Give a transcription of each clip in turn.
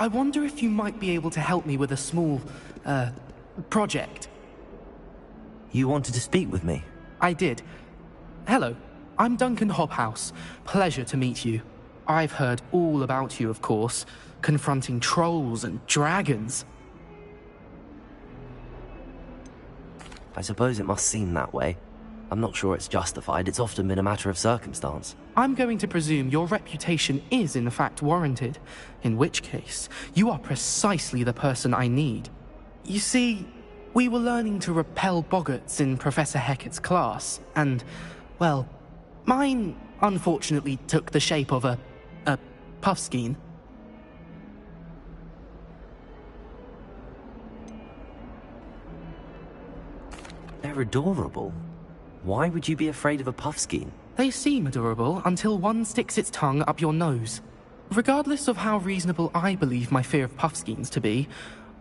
I wonder if you might be able to help me with a small, project. You wanted to speak with me? I did. Hello, I'm Duncan Hobhouse. Pleasure to meet you. I've heard all about you, of course, confronting trolls and dragons. I suppose it must seem that way. I'm not sure it's justified. It's often been a matter of circumstance. I'm going to presume your reputation is in fact warranted, in which case, you are precisely the person I need. You see, we were learning to repel boggarts in Professor Hecat's class, and, well, mine unfortunately took the shape of a puffskein. They're adorable. Why would you be afraid of a puffskein? They seem adorable until one sticks its tongue up your nose. Regardless of how reasonable I believe my fear of puffskeins to be,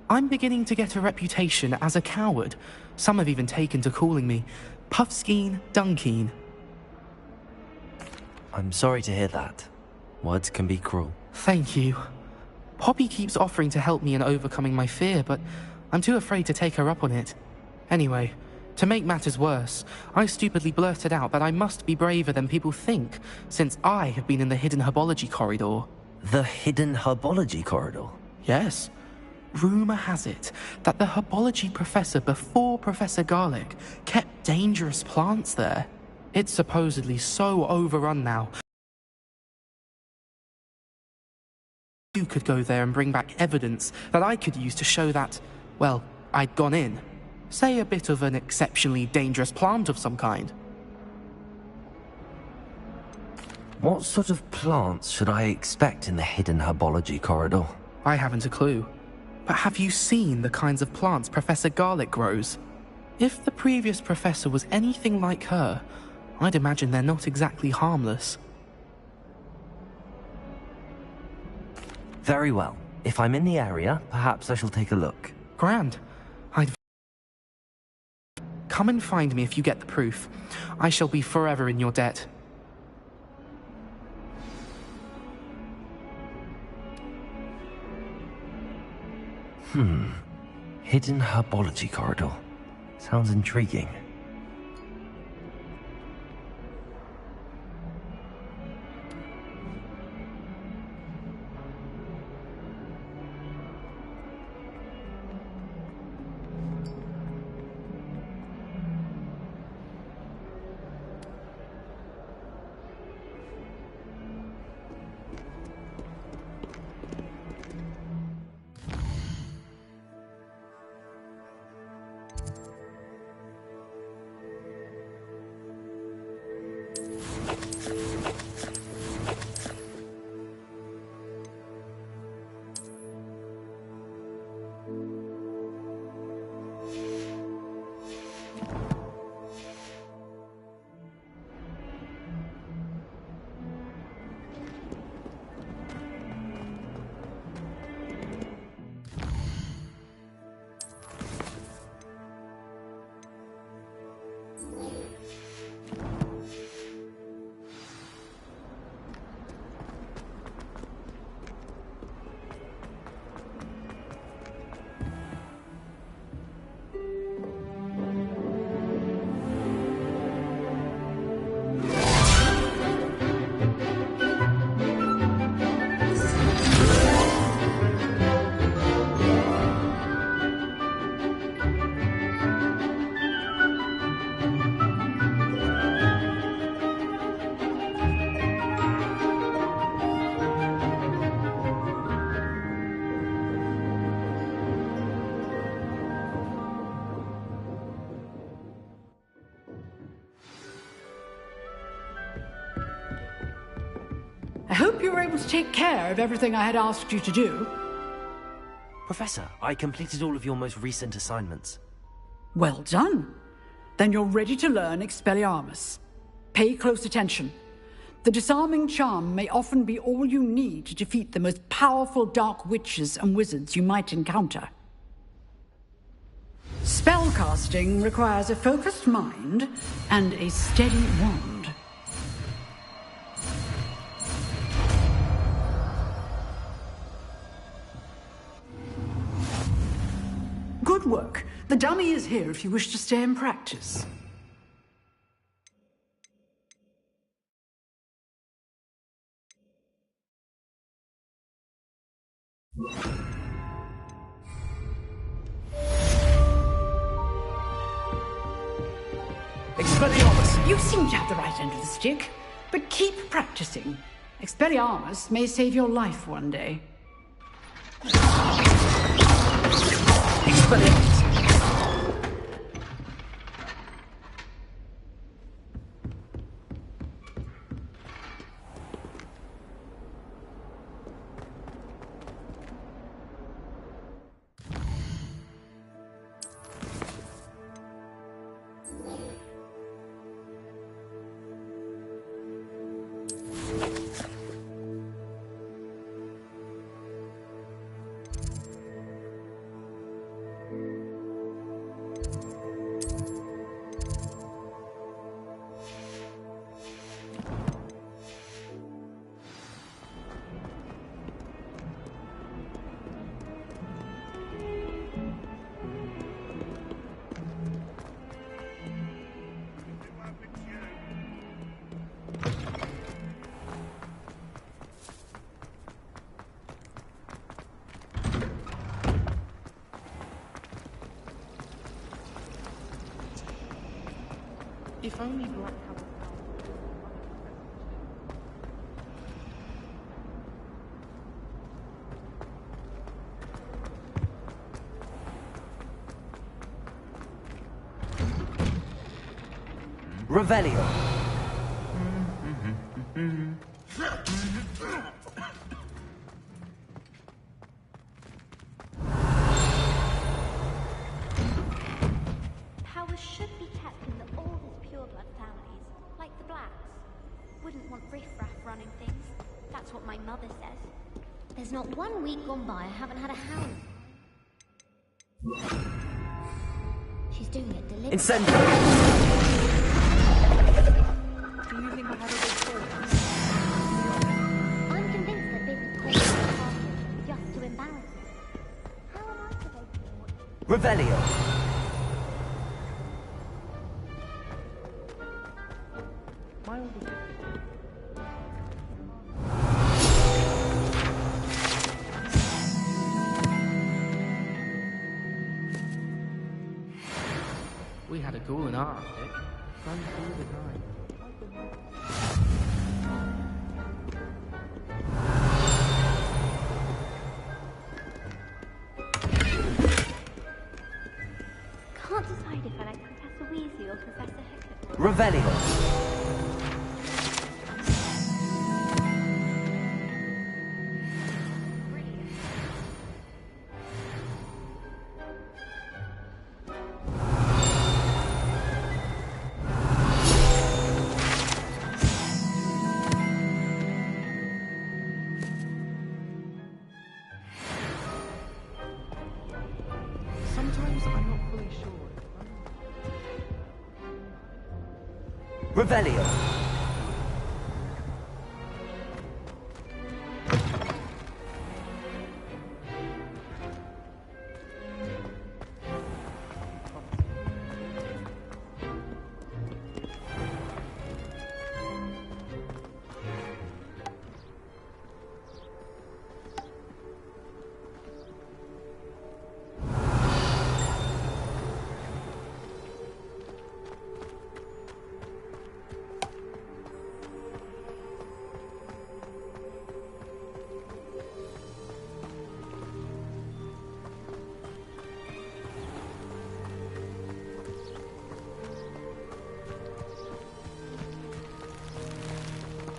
I'm beginning to get a reputation as a coward. Some have even taken to calling me Puffskein Dunkeen. I'm sorry to hear that. Words can be cruel. Thank you. Poppy keeps offering to help me in overcoming my fear, but I'm too afraid to take her up on it. Anyway, to make matters worse, I stupidly blurted out that I must be braver than people think, since I have been in the Hidden Herbology Corridor. The Hidden Herbology Corridor? Yes. Rumor has it that the herbology professor before Professor Garlick kept dangerous plants there. It's supposedly so overrun now. You could go there and bring back evidence that I could use to show that, well, I'd gone in. Say a bit of an exceptionally dangerous plant of some kind. What sort of plants should I expect in the Hidden Herbology Corridor? I haven't a clue. But have you seen the kinds of plants Professor Garlick grows? If the previous professor was anything like her, I'd imagine they're not exactly harmless. Very well. If I'm in the area, perhaps I shall take a look. Grand. Come and find me if you get the proof. I shall be forever in your debt. Hidden Herbology Corridor. Sounds intriguing. I hope you were able to take care of everything I had asked you to do. Professor, I completed all of your most recent assignments. Well done. Then you're ready to learn Expelliarmus. Pay close attention. The disarming charm may often be all you need to defeat the most powerful dark witches and wizards you might encounter. Spellcasting requires a focused mind and a steady wand. Good work. The dummy is here if you wish to stay and practice. Expelliarmus! You seem to have the right end of the stick, but keep practicing. Expelliarmus may save your life one day. Expelliarmus! If only Black Revelio. Powers should be kept in the oldest pureblood families, like the Blacks. Wouldn't want riffraff running things. That's what my mother says. There's not 1 week gone by I haven't had a hound. She's doing it deliberately. Incendio. Do you think I had a good thought? I'm convinced that business calls me just to embarrass me. How am I supposed to know what... Revelio. My older sister. We had a ghoul in our attic. Run through the night. Can't decide if I like Professor Weasley or Professor Hickett. Revelio. Brilliant. Sometimes I'm not fully sure. Revelio.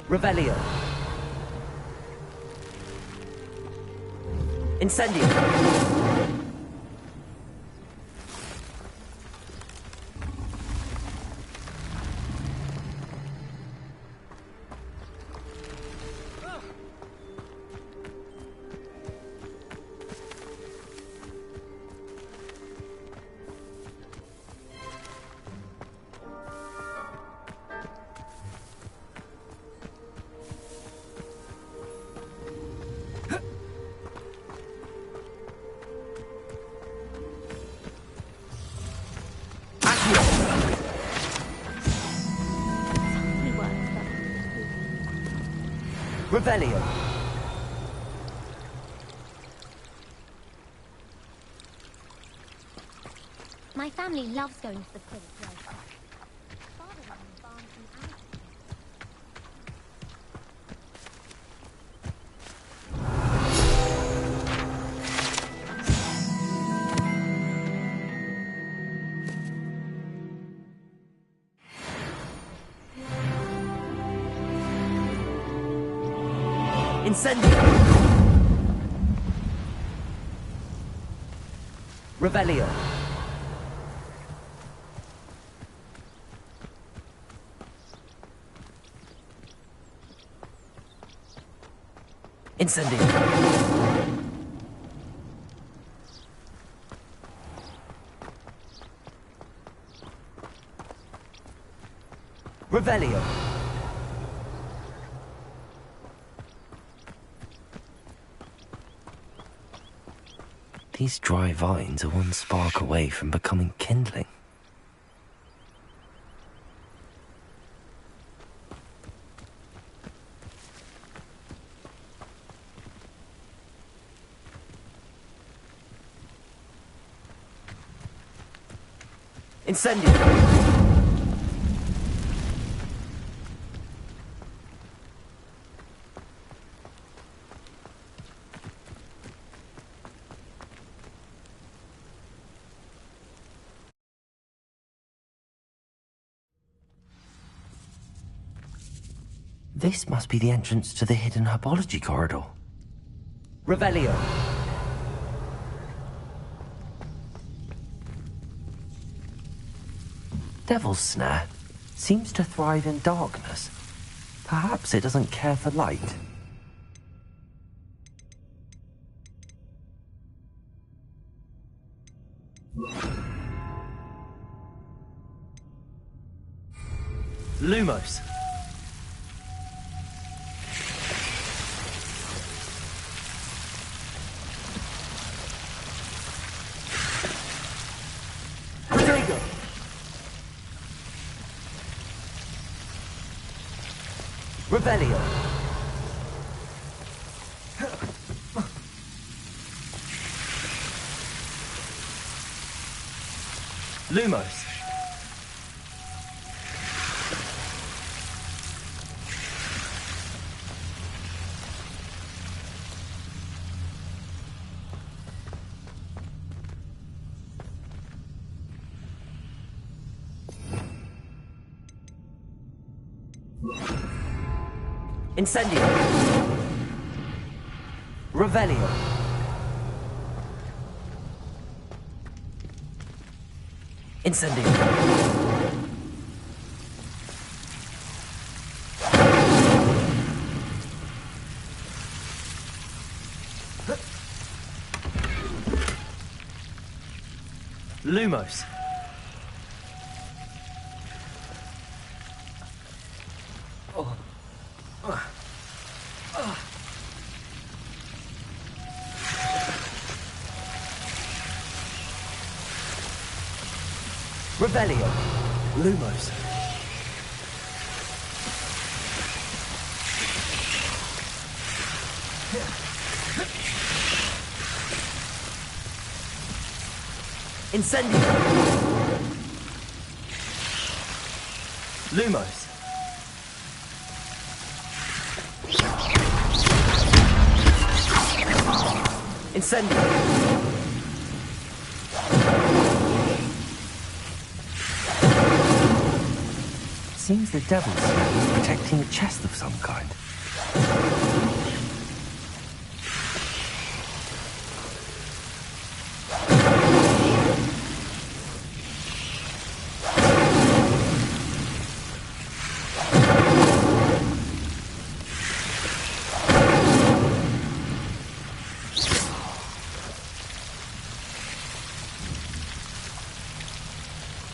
Revelio. Incendio. Revelio. My family loves going to the Quidditch World Cup. Father ran barns and animals. Incendio! Revelio. Incendio. Revelio. These dry vines are one spark away from becoming kindling. Incendio! This must be the entrance to the hidden herbology corridor. Revelio. Devil's Snare seems to thrive in darkness. Perhaps it doesn't care for light. Lumos. Rodrigo. Revelio. Lumos. Incendio. Revelio. Incendio. Lumos. Revelio. Lumos. Incendio. Lumos. Incendio. Seems the Devil's Snare is protecting a chest of some kind.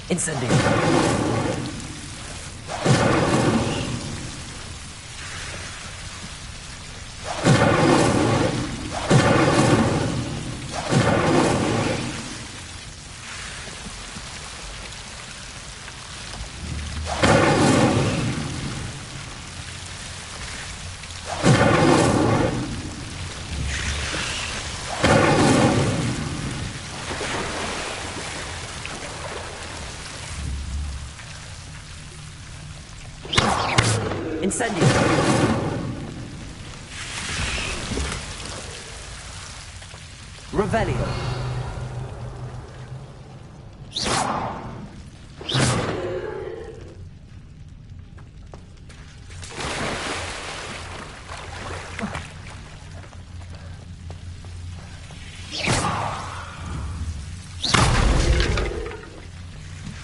Incendio. Incendio! Revelio!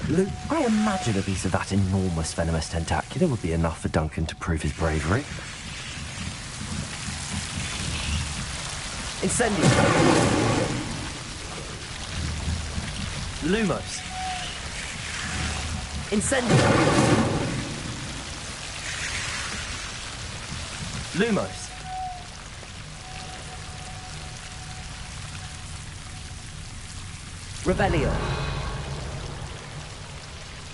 Luke, I imagine a piece of that enormous venomous tentacula would be enough for Duncan to prove his bravery. Incendio! Lumos! Incendio! Lumos! Revelio!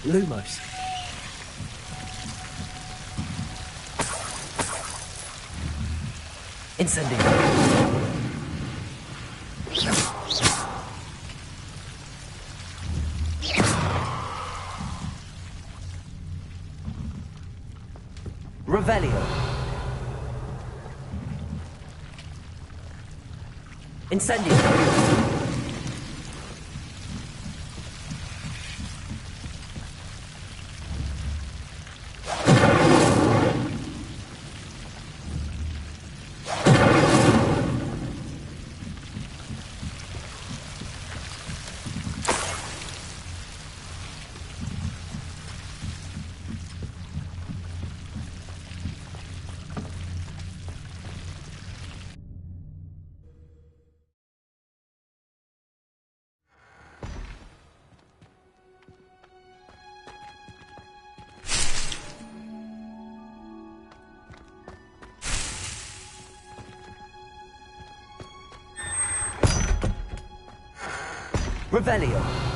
Lumos! Incendio! Revelio! Incendio! Revelio!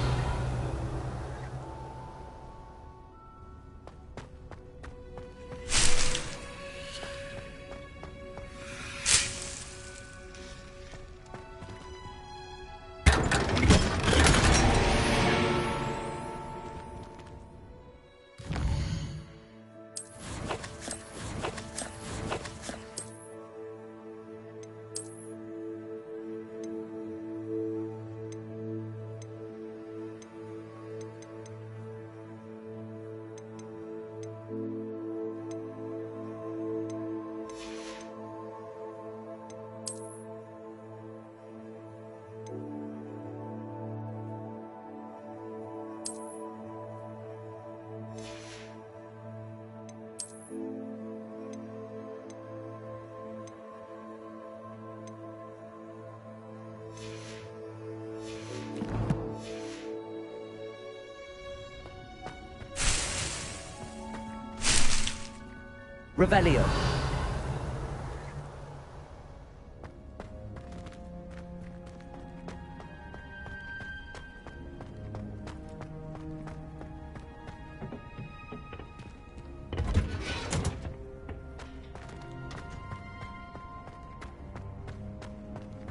Revelio!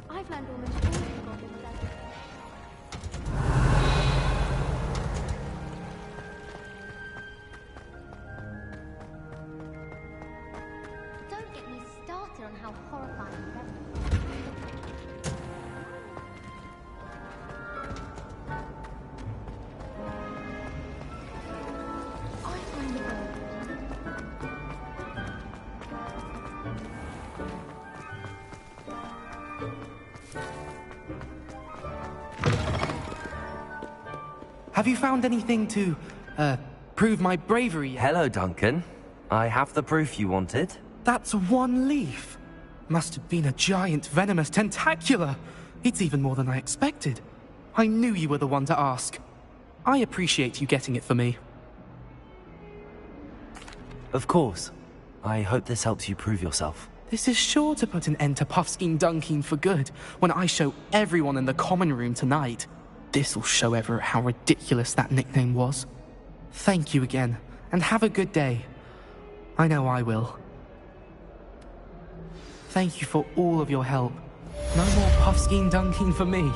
I've learned almost all the goblin lessons. Don't get me started on how horrifying that is. I find the bird. Have you found anything to, prove my bravery yet? Hello, Duncan. I have the proof you wanted. That's one leaf. Must have been a giant venomous tentacula. It's even more than I expected. I knew you were the one to ask. I appreciate you getting it for me. Of course. I hope this helps you prove yourself. This is sure to put an end to Puffskein Dunkeen for good when I show everyone in the common room tonight. This'll show Everett how ridiculous that nickname was. Thank you again, and have a good day. I know I will. Thank you for all of your help. No more Puffskein Dunkeen for me.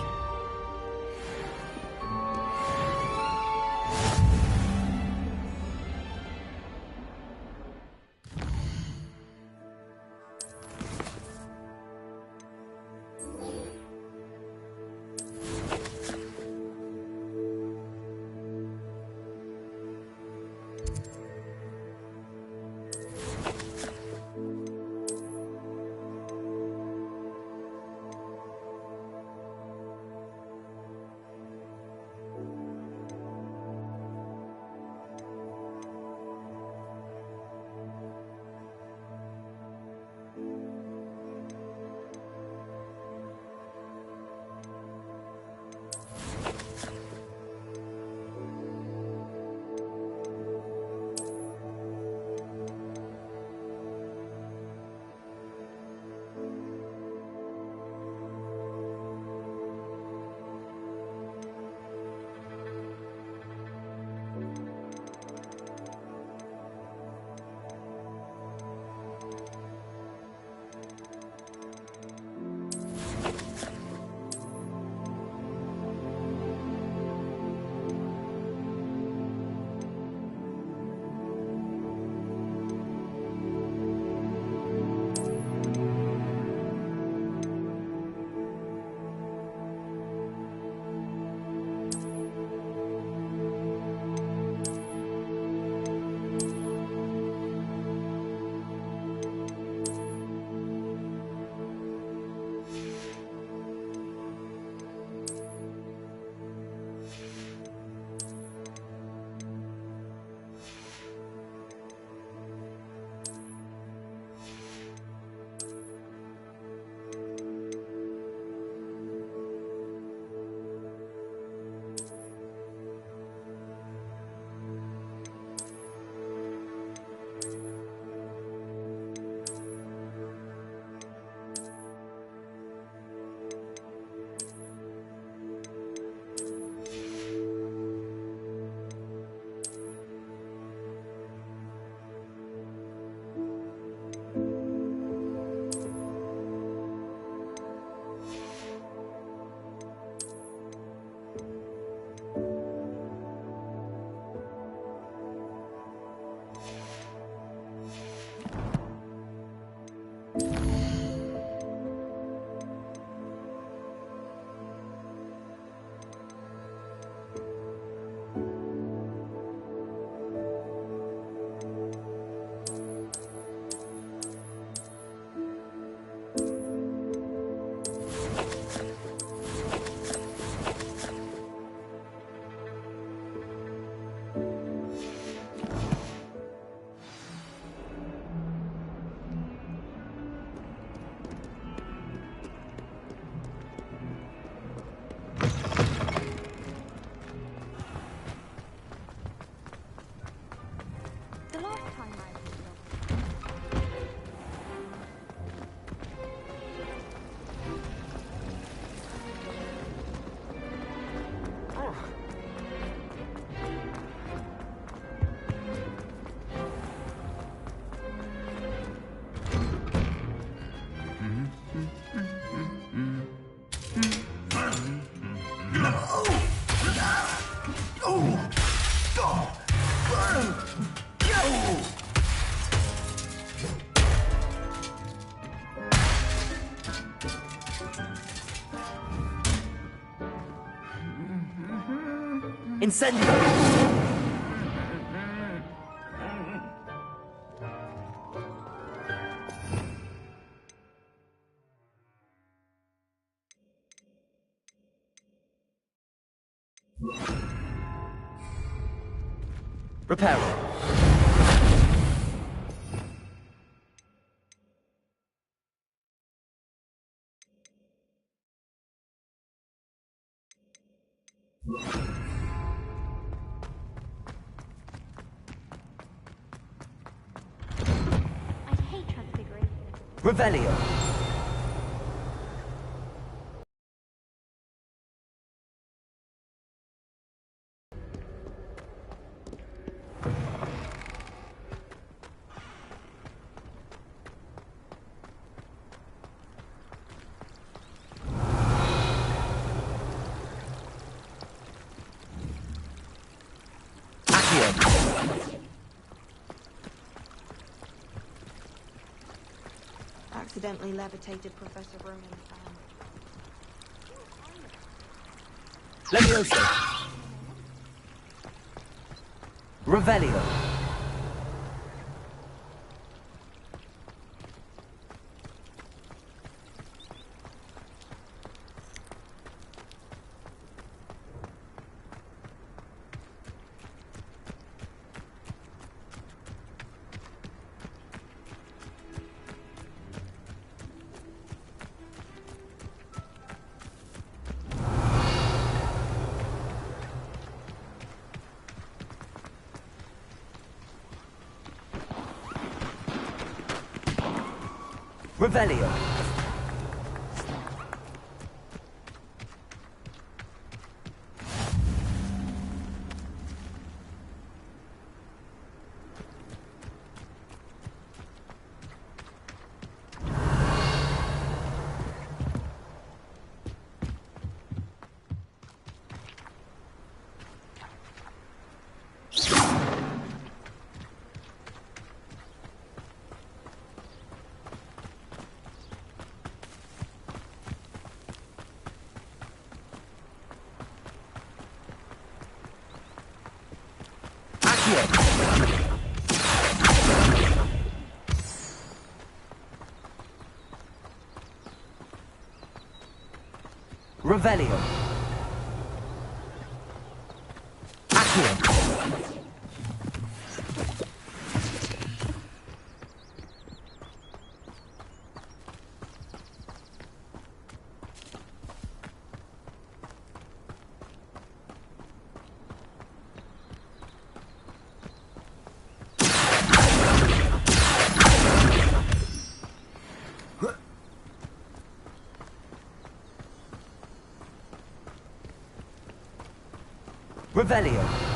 Incendio! Repair it. I hate transfiguring. Revelio. Accidentally levitated Professor Roman's Levioso. Revelio. Revelio. Revelio. Accio. Revelio.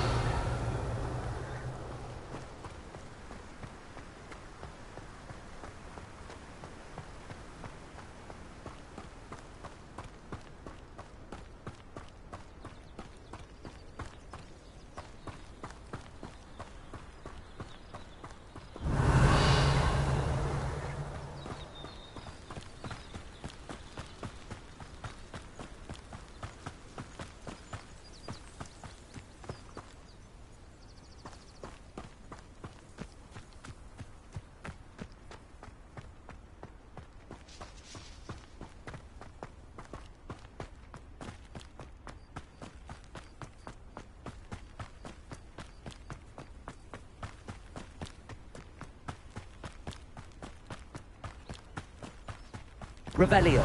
Revelio.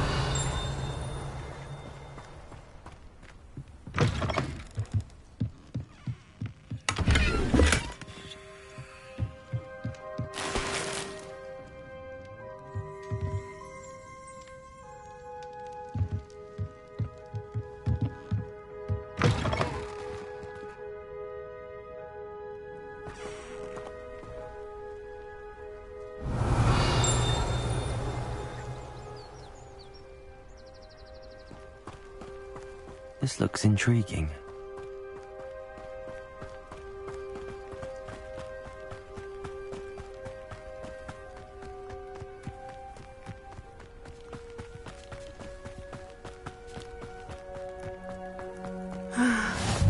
This looks intriguing.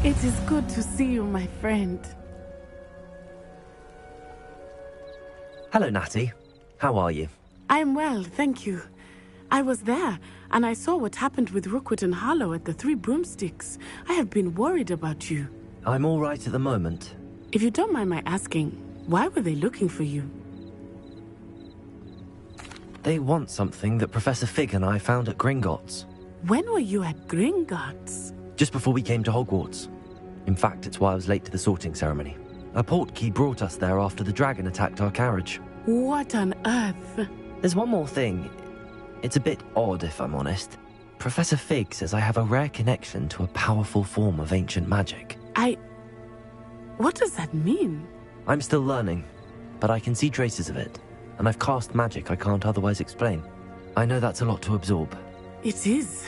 It is good to see you, my friend. Hello, Natty. How are you? I'm well, thank you. I was there, and I saw what happened with Rookwood and Harlow at the Three Broomsticks. I have been worried about you. I'm all right at the moment. If you don't mind my asking, why were they looking for you? They want something that Professor Fig and I found at Gringotts. When were you at Gringotts? Just before we came to Hogwarts. In fact, it's why I was late to the sorting ceremony. A portkey brought us there after the dragon attacked our carriage. What on earth? There's one more thing. It's a bit odd, if I'm honest. Professor Fig says I have a rare connection to a powerful form of ancient magic. What does that mean? I'm still learning, but I can see traces of it, and I've cast magic I can't otherwise explain. I know that's a lot to absorb. It is.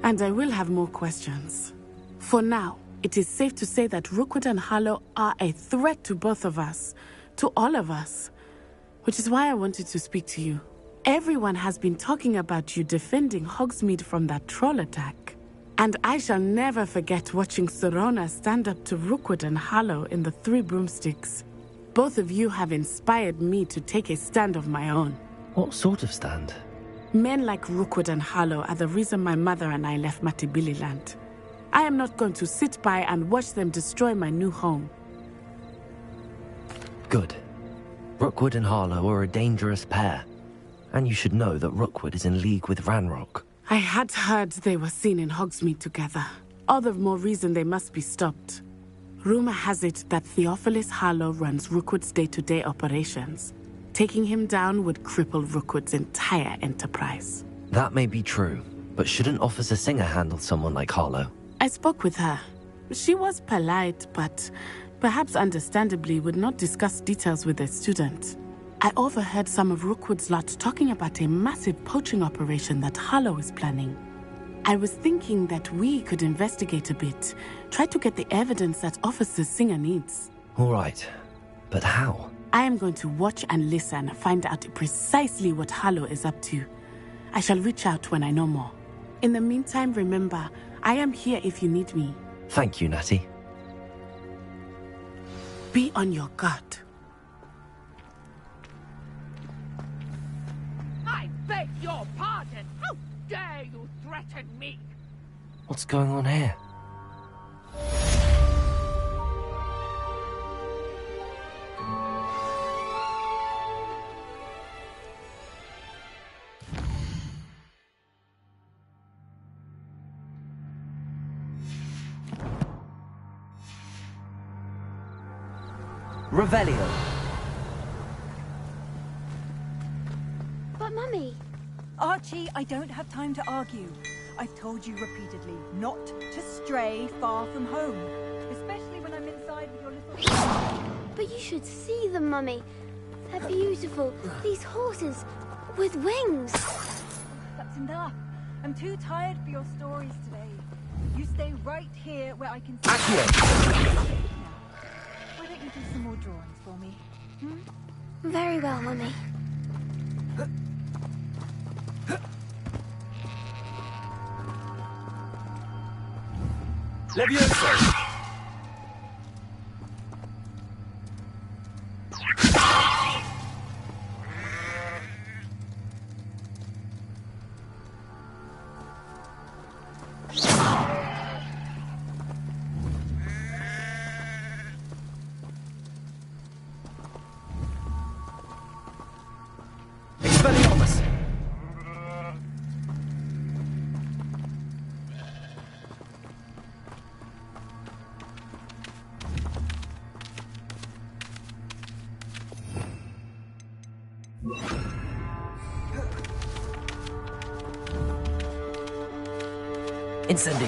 And I will have more questions. For now, it is safe to say that Rookwood and Harlow are a threat to both of us, to all of us, which is why I wanted to speak to you. Everyone has been talking about you defending Hogsmeade from that troll attack. And I shall never forget watching Sirona stand up to Rookwood and Harlow in the Three Broomsticks. Both of you have inspired me to take a stand of my own. What sort of stand? Men like Rookwood and Harlow are the reason my mother and I left Matabeleland. I am not going to sit by and watch them destroy my new home. Good. Rookwood and Harlow are a dangerous pair. And you should know that Rookwood is in league with Ranrock. I had heard they were seen in Hogsmeade together. All the more reason they must be stopped. Rumor has it that Theophilus Harlow runs Rookwood's day-to-day operations. Taking him down would cripple Rookwood's entire enterprise. That may be true, but shouldn't Officer Singer handle someone like Harlow? I spoke with her. She was polite, but perhaps understandably would not discuss details with a student. I overheard some of Rookwood's lot talking about a massive poaching operation that Harlow is planning. I was thinking that we could investigate a bit, try to get the evidence that Officer Singer needs. All right, but how? I am going to watch and listen, find out precisely what Harlow is up to. I shall reach out when I know more. In the meantime, remember, I am here if you need me. Thank you, Natty. Be on your guard. I beg your pardon! How dare you threaten me? What's going on here? Revelio. But Mummy... Archie, I don't have time to argue. I've told you repeatedly not to stray far from home, especially when I'm inside with your little... But you should see them, Mummy. They're beautiful. These horses with wings. That's enough. I'm too tired for your stories today. You stay right here where I can see... Accio! Why don't you do some more drawings for me? Very well, Mummy. Levioso! Expelliarmus! Incendio!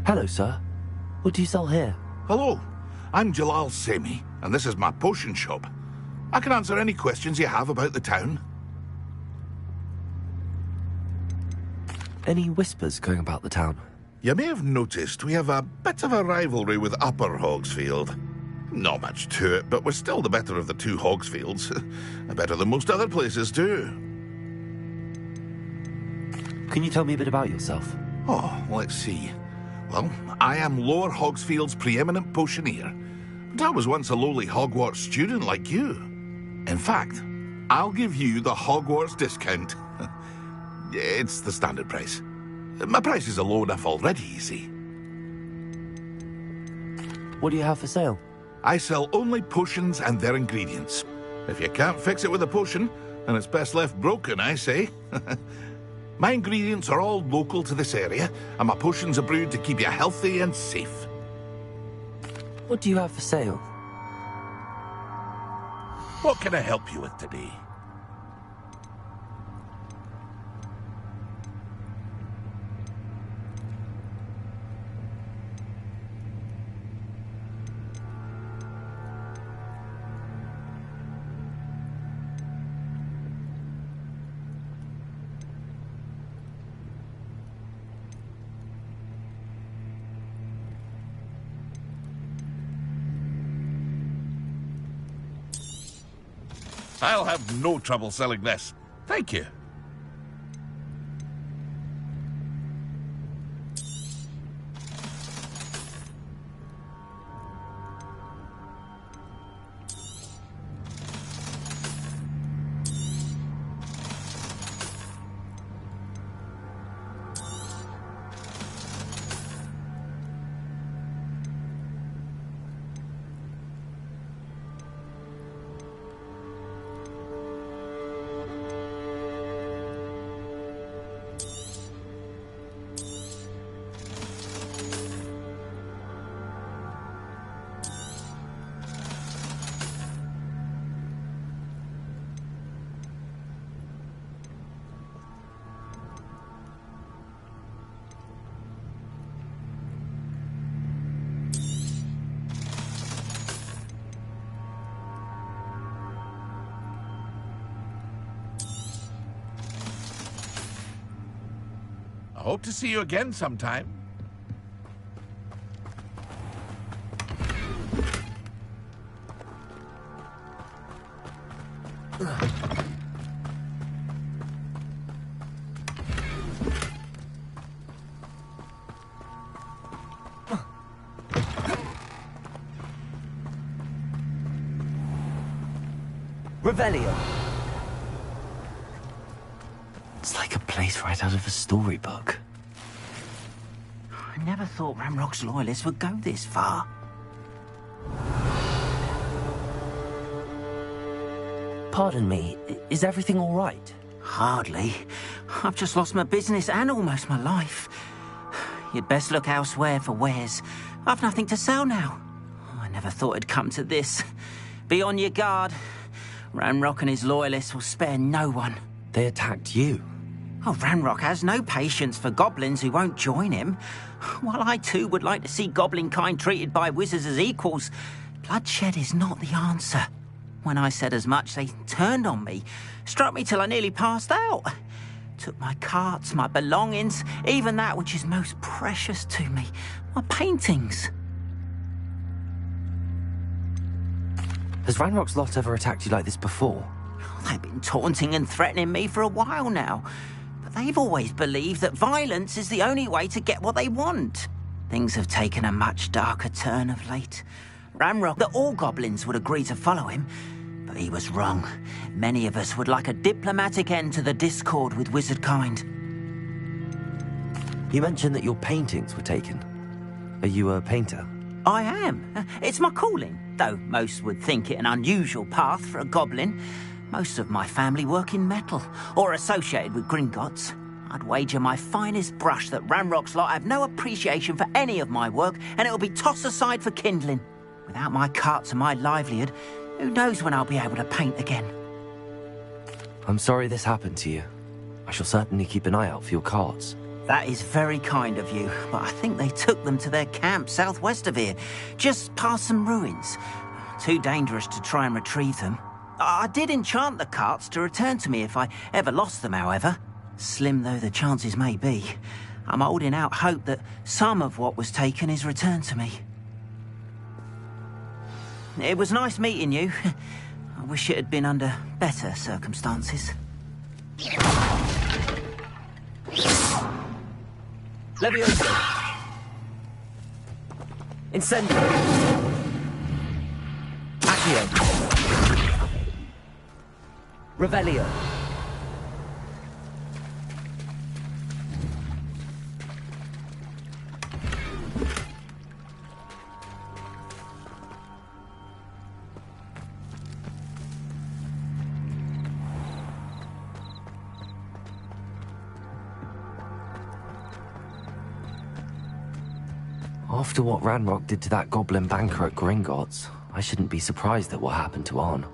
Hello, sir. What do you sell here? Hello, I'm Jalal Semi, and this is my potion shop. I can answer any questions you have about the town. Any whispers going about the town? You may have noticed we have a bit of a rivalry with Upper Hogsfield. Not much to it, but we're still the better of the two Hogsfields. Better than most other places, too. Can you tell me a bit about yourself? Oh, let's see. Well, I am Lower Hogsfield's preeminent potioneer. But I was once a lowly Hogwarts student like you. In fact, I'll give you the Hogwarts discount. It's the standard price. My prices are low enough already, you see. What do you have for sale? I sell only potions and their ingredients. If you can't fix it with a potion, then it's best left broken, I say. My ingredients are all local to this area, and my potions are brewed to keep you healthy and safe. What do you have for sale? What can I help you with today? I'll have no trouble selling this. Thank you. I hope to see you again sometime. Revelio. It's like a place right out of a storybook. I never thought Ranrock's loyalists would go this far. Pardon me, is everything all right? Hardly. I've just lost my business and almost my life. You'd best look elsewhere for wares. I've nothing to sell now. I never thought it'd come to this. Be on your guard. Ranrock and his loyalists will spare no one. They attacked you. Oh, Ranrock has no patience for goblins who won't join him. While I too would like to see goblin kind treated by wizards as equals, bloodshed is not the answer. When I said as much, they turned on me, struck me till I nearly passed out. Took my carts, my belongings, even that which is most precious to me, my paintings. Has Ranrock's lot ever attacked you like this before? They've been taunting and threatening me for a while now. But they've always believed that violence is the only way to get what they want. Things have taken a much darker turn of late. Ranrock, that all goblins would agree to follow him, but he was wrong. Many of us would like a diplomatic end to the discord with wizard kind. You mentioned that your paintings were taken. Are you a painter? I am. It's my calling, though most would think it an unusual path for a goblin. Most of my family work in metal, or associated with Gringotts. I'd wager my finest brush that Ranrock's lot have no appreciation for any of my work, and it'll be tossed aside for kindling. Without my carts and my livelihood, who knows when I'll be able to paint again? I'm sorry this happened to you. I shall certainly keep an eye out for your carts. That is very kind of you, but I think they took them to their camp southwest of here, just past some ruins. Too dangerous to try and retrieve them. I did enchant the carts to return to me if I ever lost them, however. Slim though the chances may be, I'm holding out hope that some of what was taken is returned to me. It was nice meeting you. I wish it had been under better circumstances. Levioso! Incendio! Accio! Revelio! After what Ranrock did to that goblin banker at Gringotts, I shouldn't be surprised at what happened to Arn.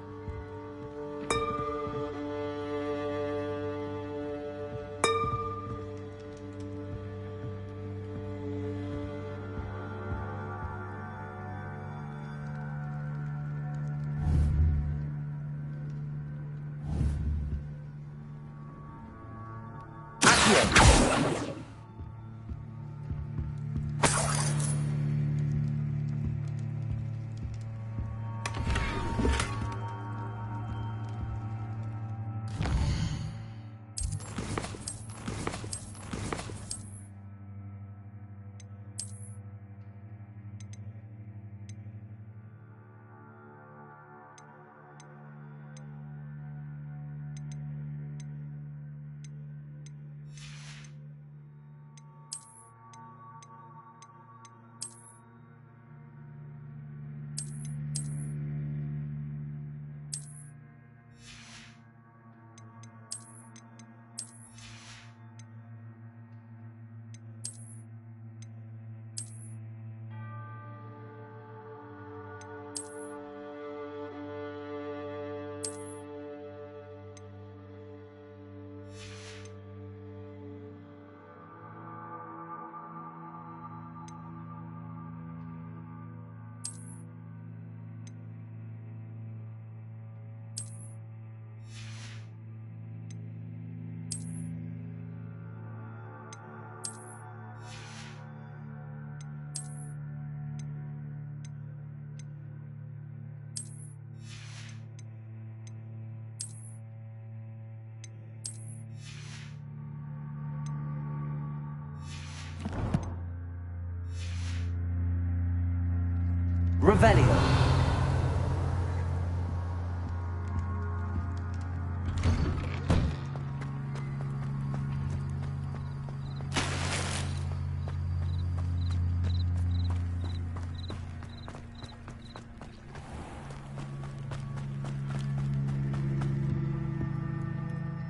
Revelio.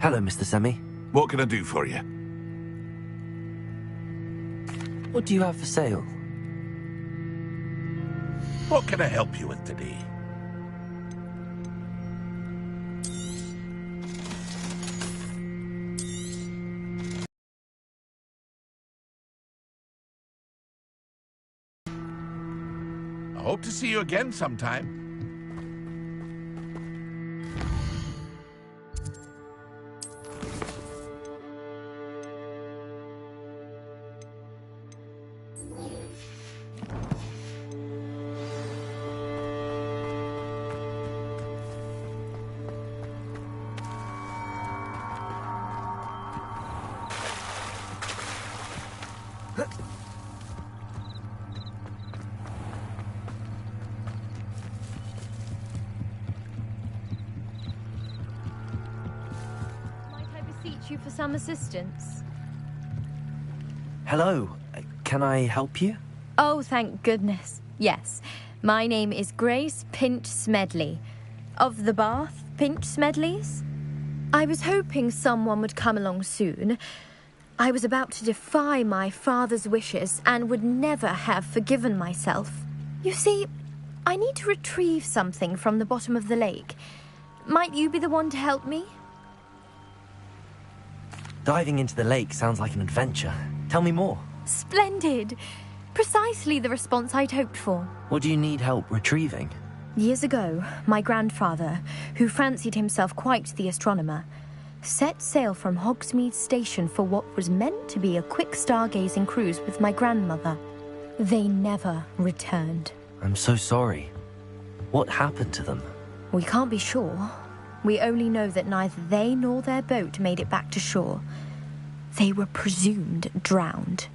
Hello, Mr. Semi. What can I do for you? What do you have for sale? What can I help you with today? I hope to see you again sometime. You for some assistance. Hello. Can I help you? Oh, thank goodness. Yes. My name is Grace Pinch Smedley. Of the Bath Pinch Smedleys. I was hoping someone would come along soon. I was about to defy my father's wishes and would never have forgiven myself. You see, I need to retrieve something from the bottom of the lake. Might you be the one to help me? Diving into the lake sounds like an adventure. Tell me more. Splendid! Precisely the response I'd hoped for. What do you need help retrieving? Years ago, my grandfather, who fancied himself quite the astronomer, set sail from Hogsmeade Station for what was meant to be a quick stargazing cruise with my grandmother. They never returned. I'm so sorry. What happened to them? We can't be sure. We only know that neither they nor their boat made it back to shore. They were presumed drowned.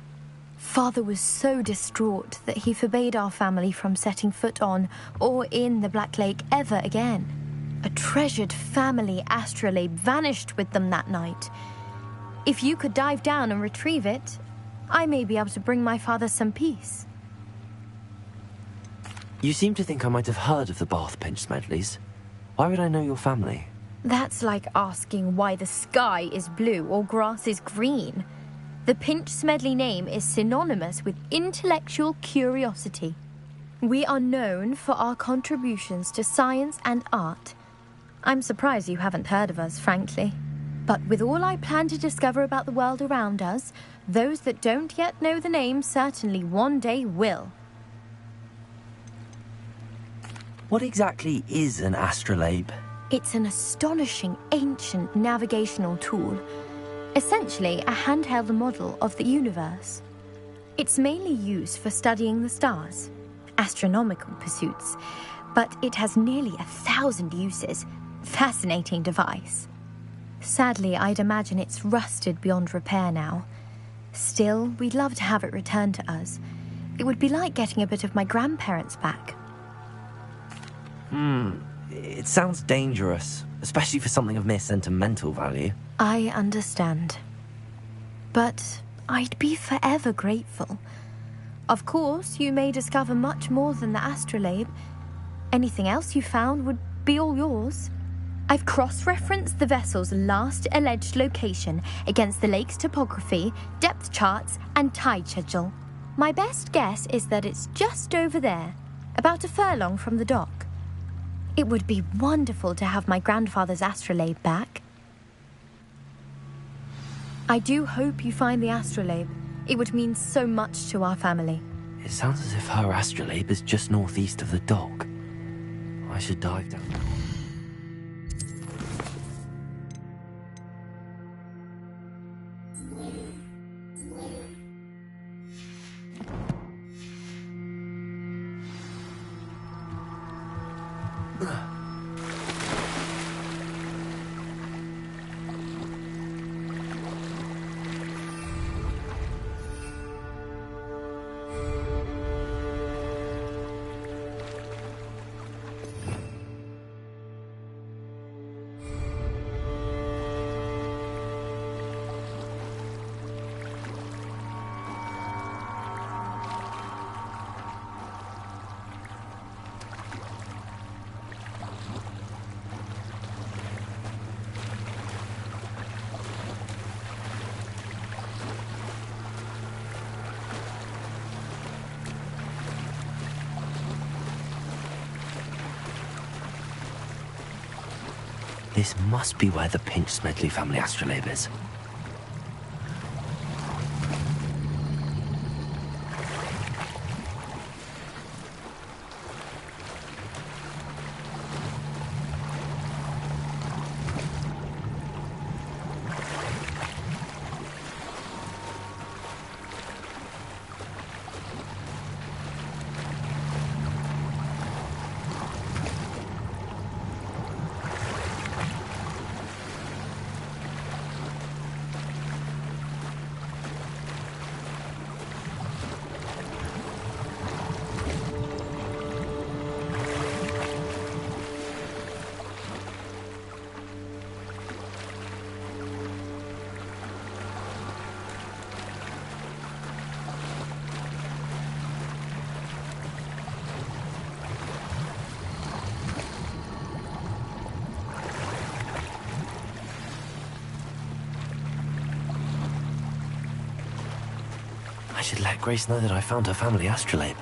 Father was so distraught that he forbade our family from setting foot on or in the Black Lake ever again. A treasured family astrolabe vanished with them that night. If you could dive down and retrieve it, I may be able to bring my father some peace. You seem to think I might have heard of the Bath Pinch Smedleys. Why would I know your family? That's like asking why the sky is blue or grass is green. The Pinch Smedley name is synonymous with intellectual curiosity. We are known for our contributions to science and art. I'm surprised you haven't heard of us, frankly. But with all I plan to discover about the world around us, those that don't yet know the name certainly one day will. What exactly is an astrolabe? It's an astonishing ancient navigational tool. Essentially, a handheld model of the universe. It's mainly used for studying the stars, astronomical pursuits, but it has nearly 1,000 uses. Fascinating device. Sadly, I'd imagine it's rusted beyond repair now. Still, we'd love to have it returned to us. It would be like getting a bit of my grandparents back. It sounds dangerous, especially for something of mere sentimental value. I understand. But I'd be forever grateful. Of course, you may discover much more than the astrolabe. Anything else you found would be all yours. I've cross-referenced the vessel's last alleged location against the lake's topography, depth charts, and tide schedule. My best guess is that it's just over there, about a furlong from the dock. It would be wonderful to have my grandfather's astrolabe back. I do hope you find the astrolabe. It would mean so much to our family. It sounds as if her astrolabe is just northeast of the dock. I should dive down. This must be where the Pinch Smedley family astrolabe is. I should let Grace know that I found her family astrolabe.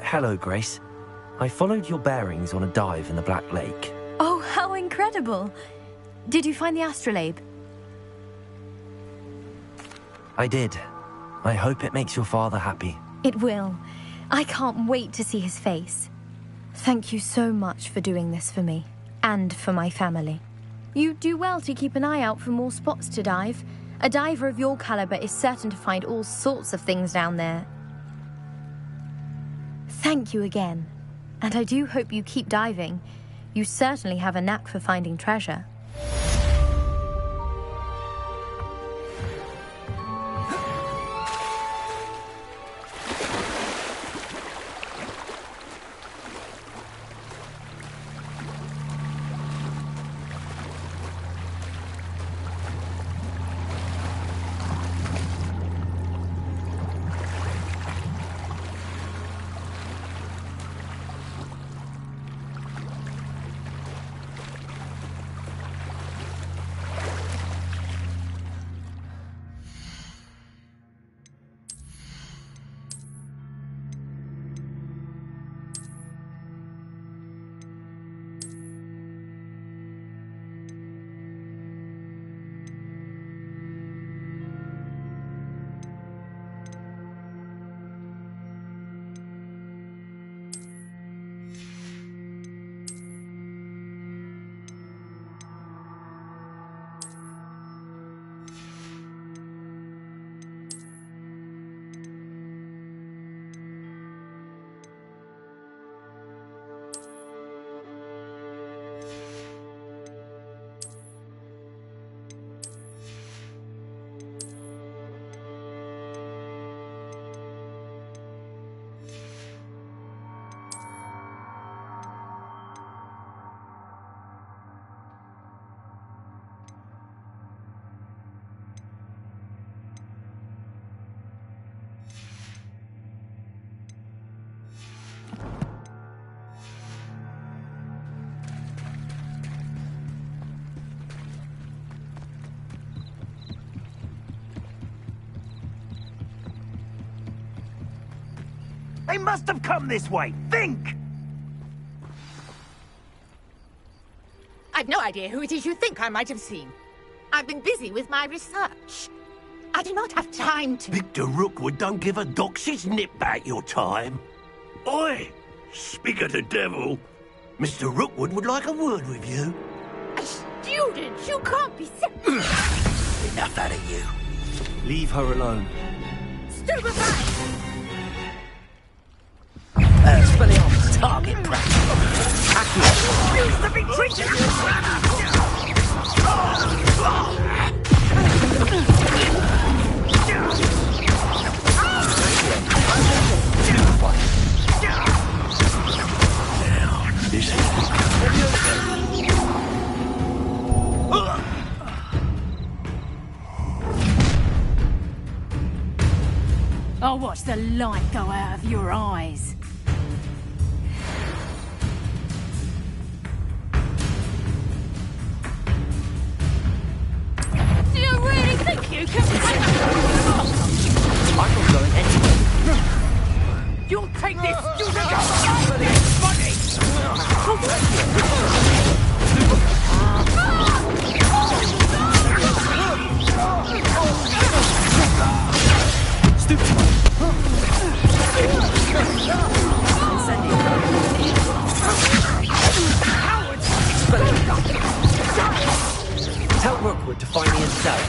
Hello, Grace. I followed your bearings on a dive in the Black Lake. Oh, how incredible! Did you find the astrolabe? I did. I hope it makes your father happy. It will. I can't wait to see his face. Thank you so much for doing this for me, and for my family. You do well to keep an eye out for more spots to dive. A diver of your caliber is certain to find all sorts of things down there. Thank you again. And I do hope you keep diving. You certainly have a knack for finding treasure. They must have come this way. Think! I've no idea who it is you think I might have seen. I've been busy with my research. I do not have time to... Victor Rookwood don't give a doxy's nip back your time. Oi! Speak of the devil. Mr. Rookwood would like a word with you. A student? You can't be serious. Enough out of you. Leave her alone. Stupefy! Expelliarmus target practice. Accurate. Used to be treated. Now, this is I'll watch the light go out of your eyes. Do you really think you can... I'm not going anywhere. You'll take this student out of this body! Tell Rookwood to find me himself.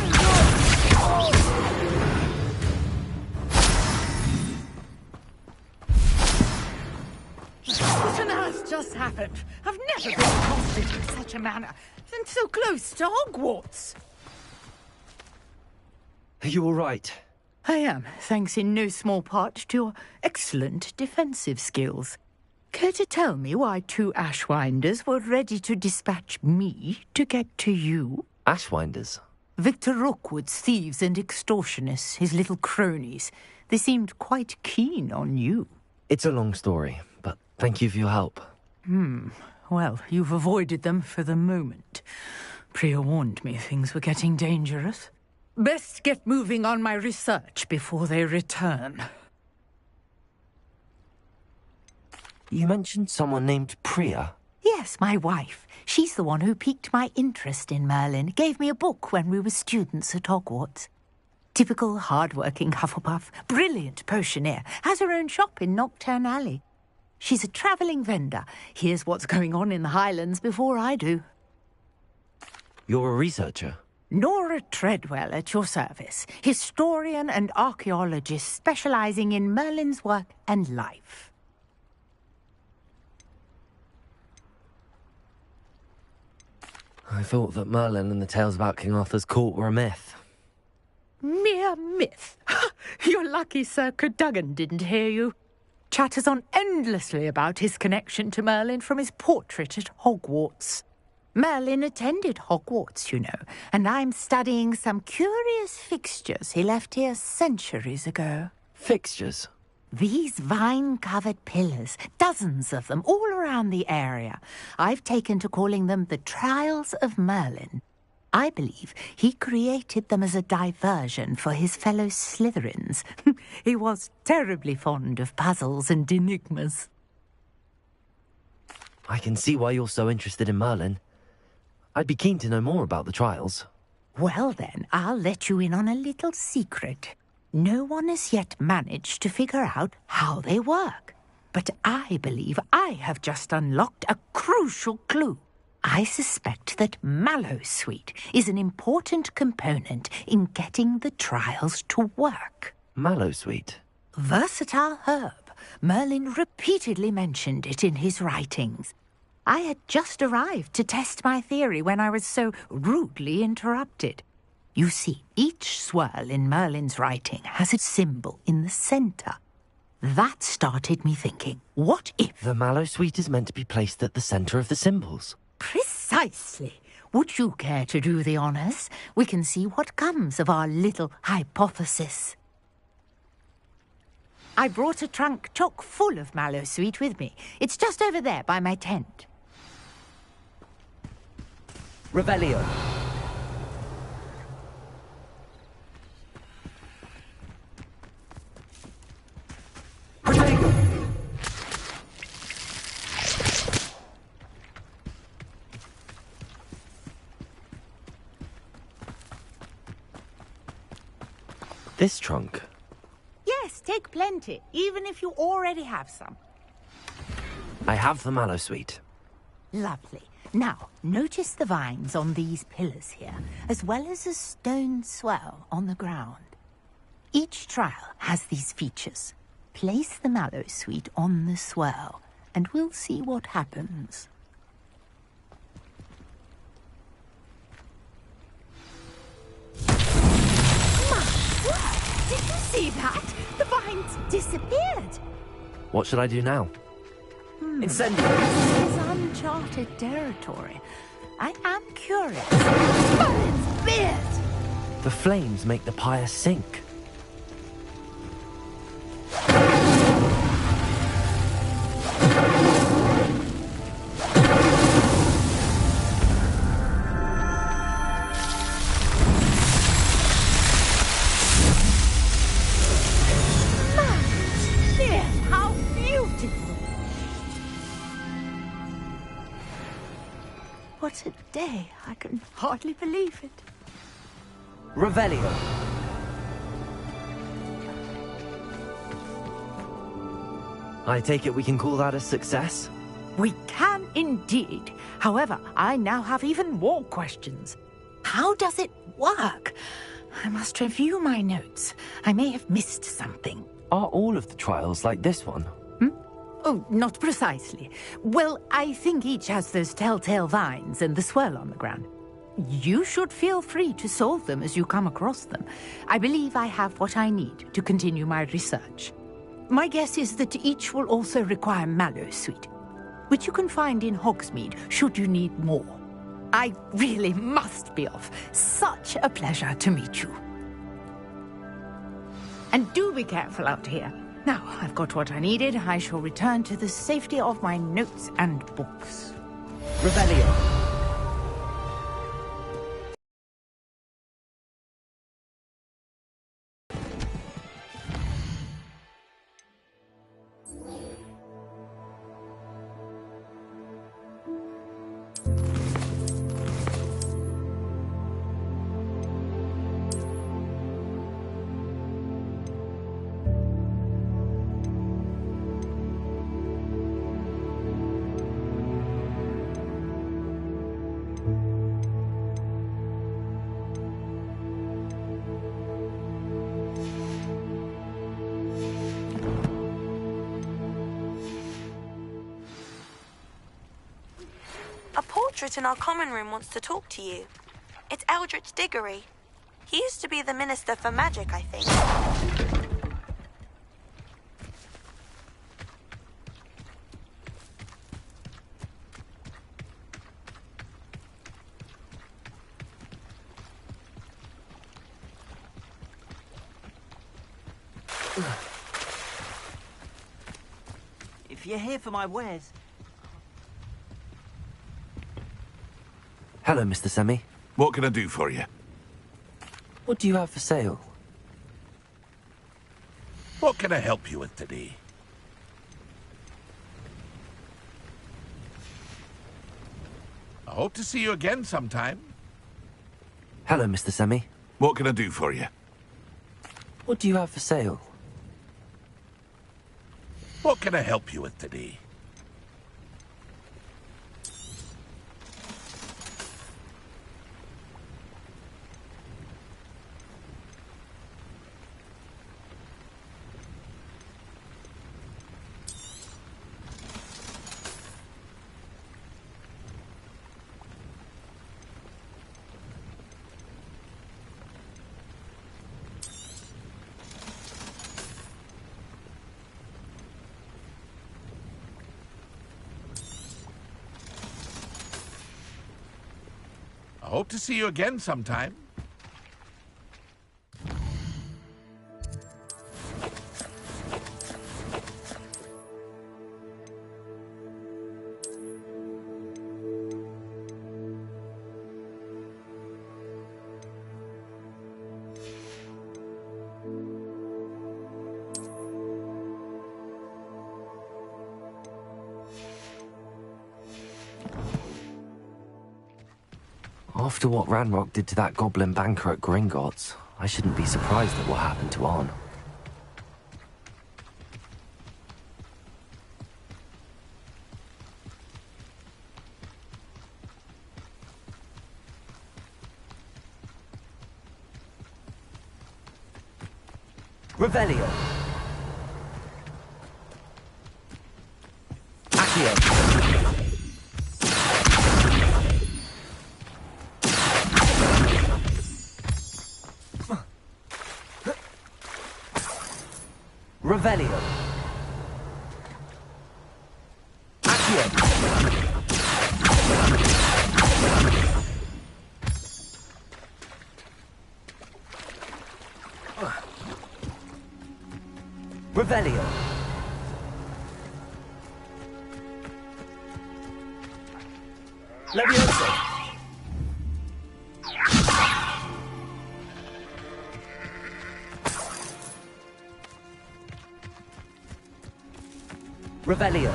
What on earth just happened? I've never been accosted in such a manner, and so close to Hogwarts. Are you all right? I am, thanks in no small part to your excellent defensive skills. Care to tell me why two Ashwinders were ready to dispatch me to get to you? Ashwinders? Victor Rookwood's thieves and extortionists, his little cronies. They seemed quite keen on you. It's a long story, but thank you for your help. Well, you've avoided them for the moment. Priya warned me things were getting dangerous. Best get moving on my research before they return. You mentioned someone named Priya. Yes, my wife. She's the one who piqued my interest in Merlin. Gave me a book when we were students at Hogwarts. Typical hard-working Hufflepuff, brilliant potioneer, has her own shop in Knockturn Alley. She's a travelling vendor. Hears what's going on in the Highlands before I do. You're a researcher? Nora Treadwell at your service, historian and archaeologist specialising in Merlin's work and life. I thought that Merlin and the tales about King Arthur's court were a myth. Mere myth. You're lucky Sir Cadogan didn't hear you. Chatters on endlessly about his connection to Merlin from his portrait at Hogwarts. Merlin attended Hogwarts, you know, and I'm studying some curious fixtures he left here centuries ago. Fixtures? These vine-covered pillars, dozens of them, all around the area. I've taken to calling them the Trials of Merlin. I believe he created them as a diversion for his fellow Slytherins. He was terribly fond of puzzles and enigmas. I can see why you're so interested in Merlin. I'd be keen to know more about the trials. Well then, I'll let you in on a little secret. No one has yet managed to figure out how they work. But I believe I have just unlocked a crucial clue. I suspect that Mallowsweet is an important component in getting the trials to work. Mallowsweet? Versatile herb. Merlin repeatedly mentioned it in his writings. I had just arrived to test my theory when I was so rudely interrupted. You see, each swirl in Merlin's writing has a symbol in the centre. That started me thinking, what if... The Mallowsweet is meant to be placed at the centre of the symbols. Precisely. Would you care to do the honours? We can see what comes of our little hypothesis. I brought a trunk chock full of Mallowsweet with me. It's just over there by my tent. Revelio. This trunk? Yes, take plenty, even if you already have some. I have the Mallowsweet. Lovely. Now, notice the vines on these pillars here, as well as a stone swell on the ground. Each trial has these features. Place the Mallowsweet on the swell, and we'll see what happens. Did you see that? The vines disappeared. What should I do now? Incendio! This is uncharted territory. I am curious. Merlin's beard! The flames make the pyre sink. What a day. I can hardly believe it. Revelio. I take it we can call that a success? We can indeed. However, I now have even more questions. How does it work? I must review my notes. I may have missed something. Are all of the trials like this one? Oh, not precisely. Well, I think each has those telltale vines and the swirl on the ground. You should feel free to solve them as you come across them. I believe I have what I need to continue my research. My guess is that each will also require Mallowsweet, which you can find in Hogsmeade should you need more. I really must be off. Such a pleasure to meet you. And do be careful out here. Now, I've got what I needed. I shall return to the safety of my notes and books. Revelio. secret in our common room wants to talk to you. It's Eldritch Diggory. He used to be the Minister for Magic, I think. If you're here for my wares... Hello, Mr. Semi. What can I do for you? What do you have for sale? What can I help you with today? I hope to see you again sometime. Hello, Mr. Semi. What can I do for you? What do you have for sale? What can I help you with today? I hope to see you again sometime. After what Ranrock did to that goblin banker at Gringotts, I shouldn't be surprised at what happened to Arn. Revelio. Accio. Revelio. Accio. Revelio. Levioso. Revelio.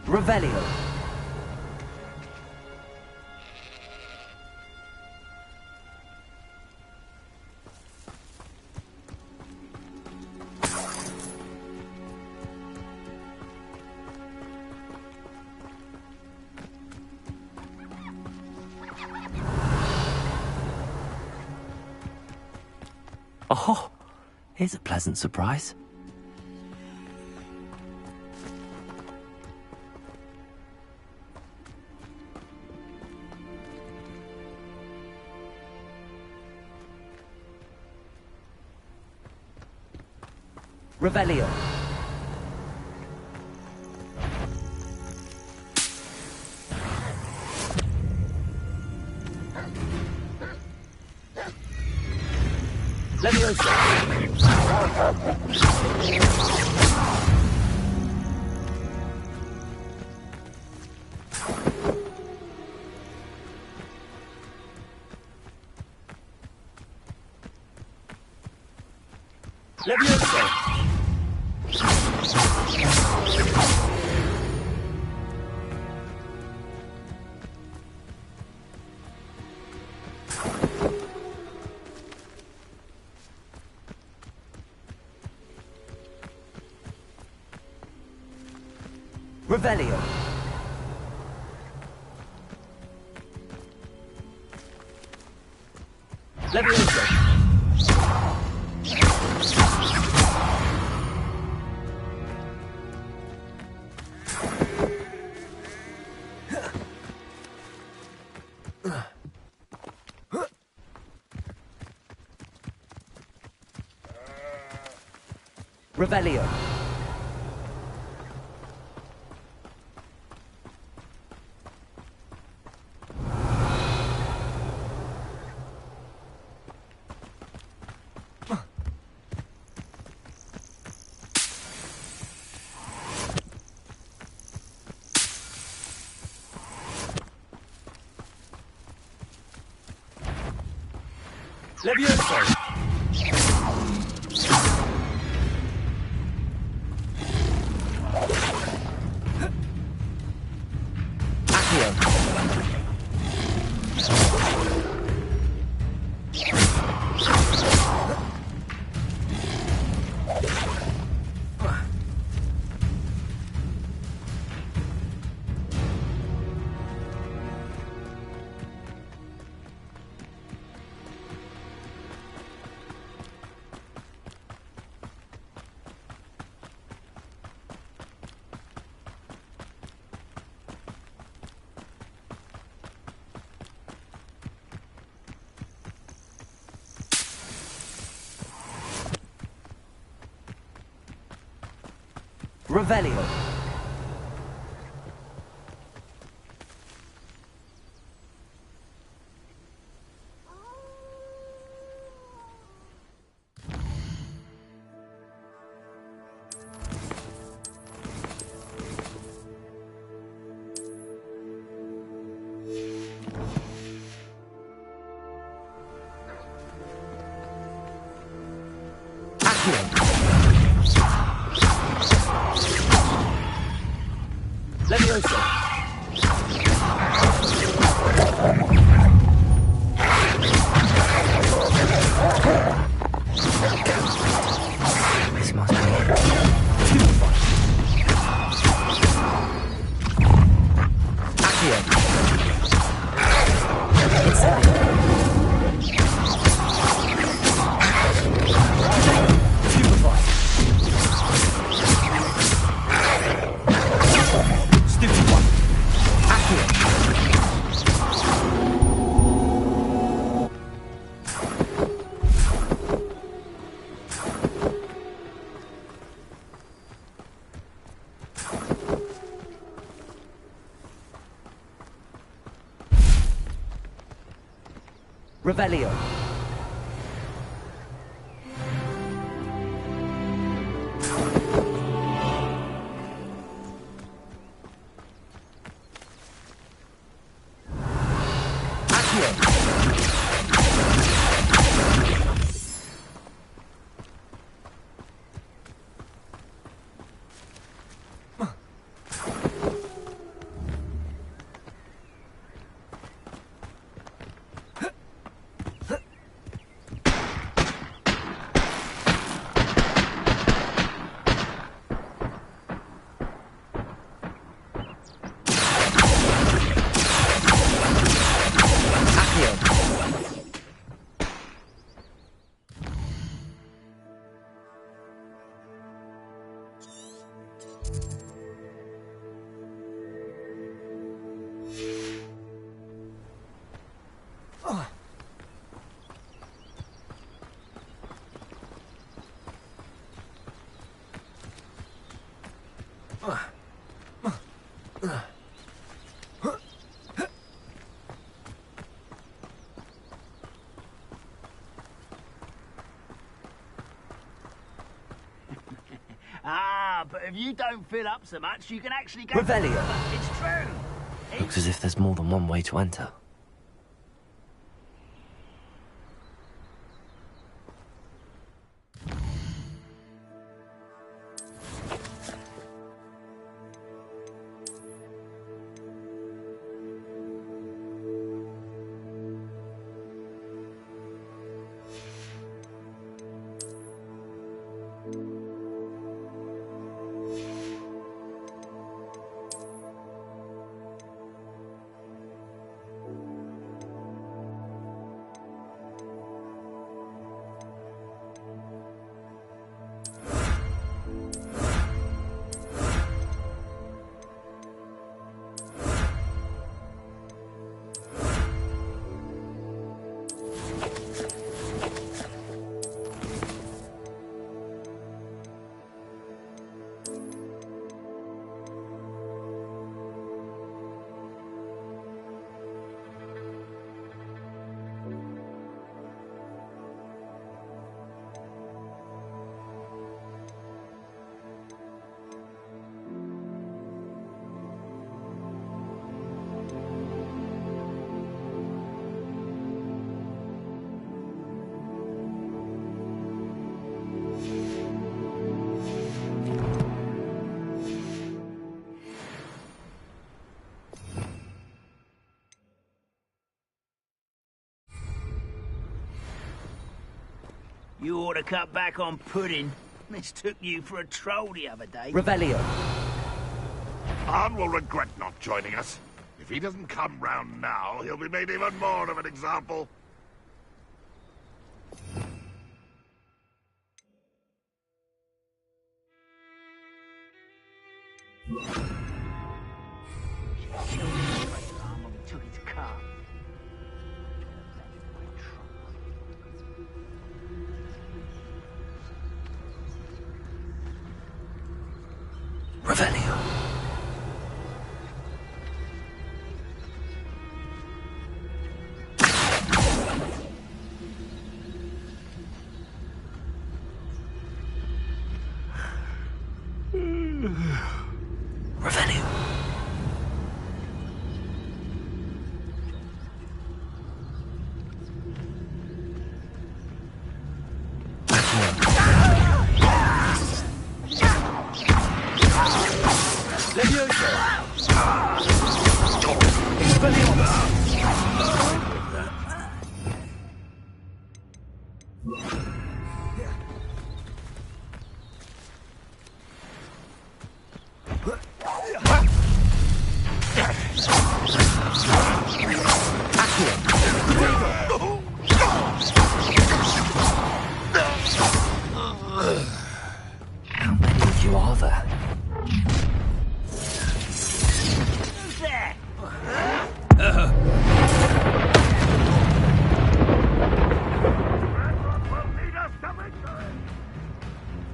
Revelio. Oh, here's a pleasant surprise. Revelio. Levioso. Levioso. Revelio. Levioso. Revelio. Levioso. Revelio. Levioso. This must be Accio. Revelio. But if you don't fill up so much, you can actually go... Revelio. It's true. Looks as if there's more than one way to enter. You ought to cut back on pudding. Mistook you for a troll the other day. Revelio. Arn will regret not joining us. If he doesn't come round now, he'll be made even more of an example. Revelio. Revelio. How many of you are there?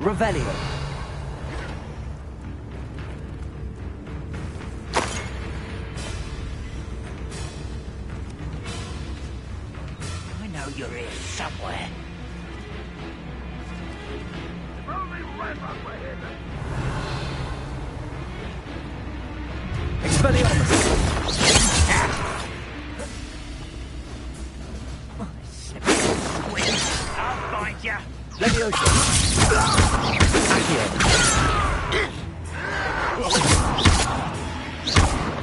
Revelio. I know you're here somewhere. I'll find ya.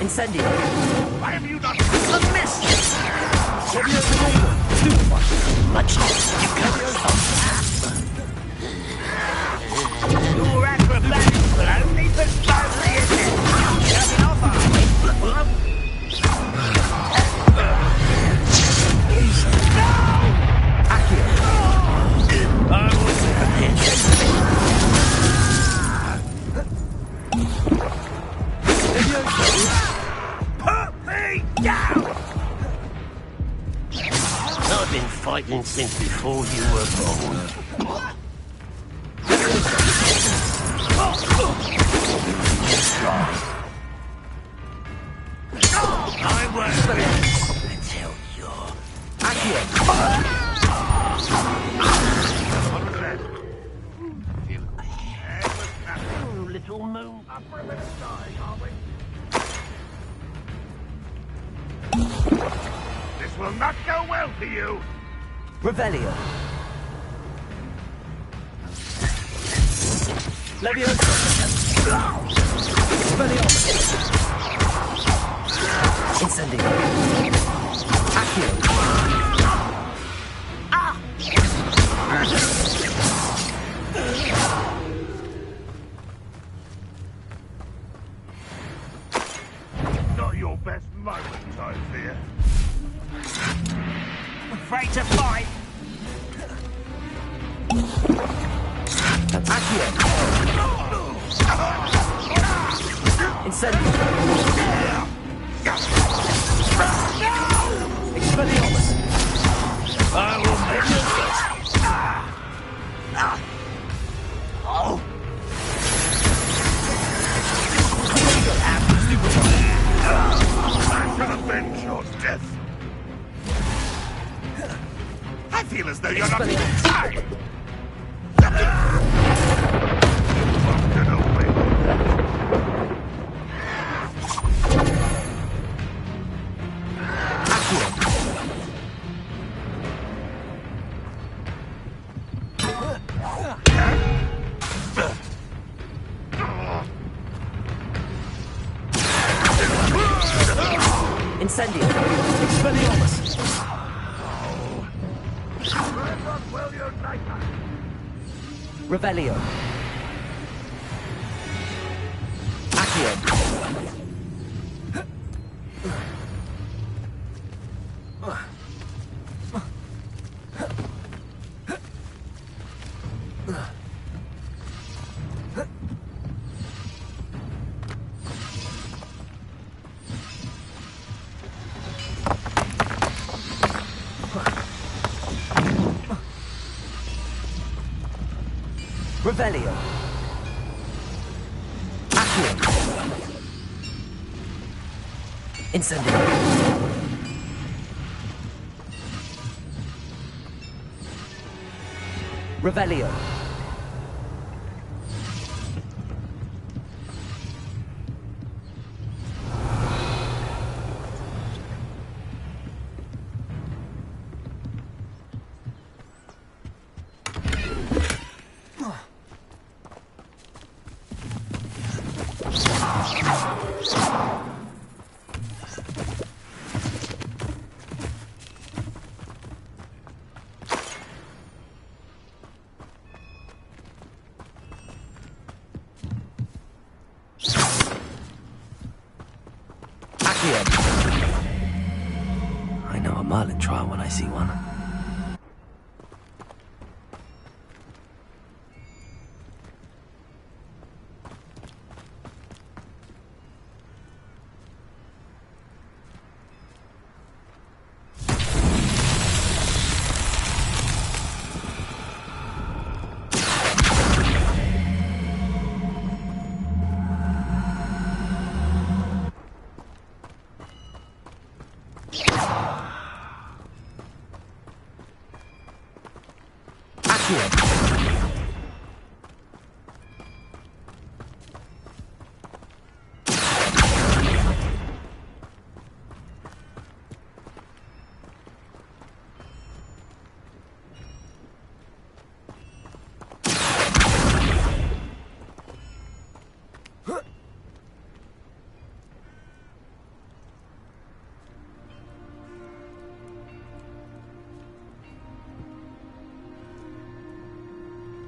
Incendio. Why have you done A miss! Much Your acrobatics will only put slowly in it. Coming off, are we? Put me down! I've been fighting since before you were born. I won't until you're... Little moon. This will not go well for you. Revelio. Leviosa. Incendio. Accio. Not your best moment, I fear. Afraid to fight? Accio. Incendio. Expelliarmus. I will make you first. Oh! I shall avenge your death. I feel as though you're not even tired. Incendio. Expelliarmus. Will you like that? Revelio. Accio. Revelio. Accio. Incendio. Revelio. I know a Merlin trial when I see one.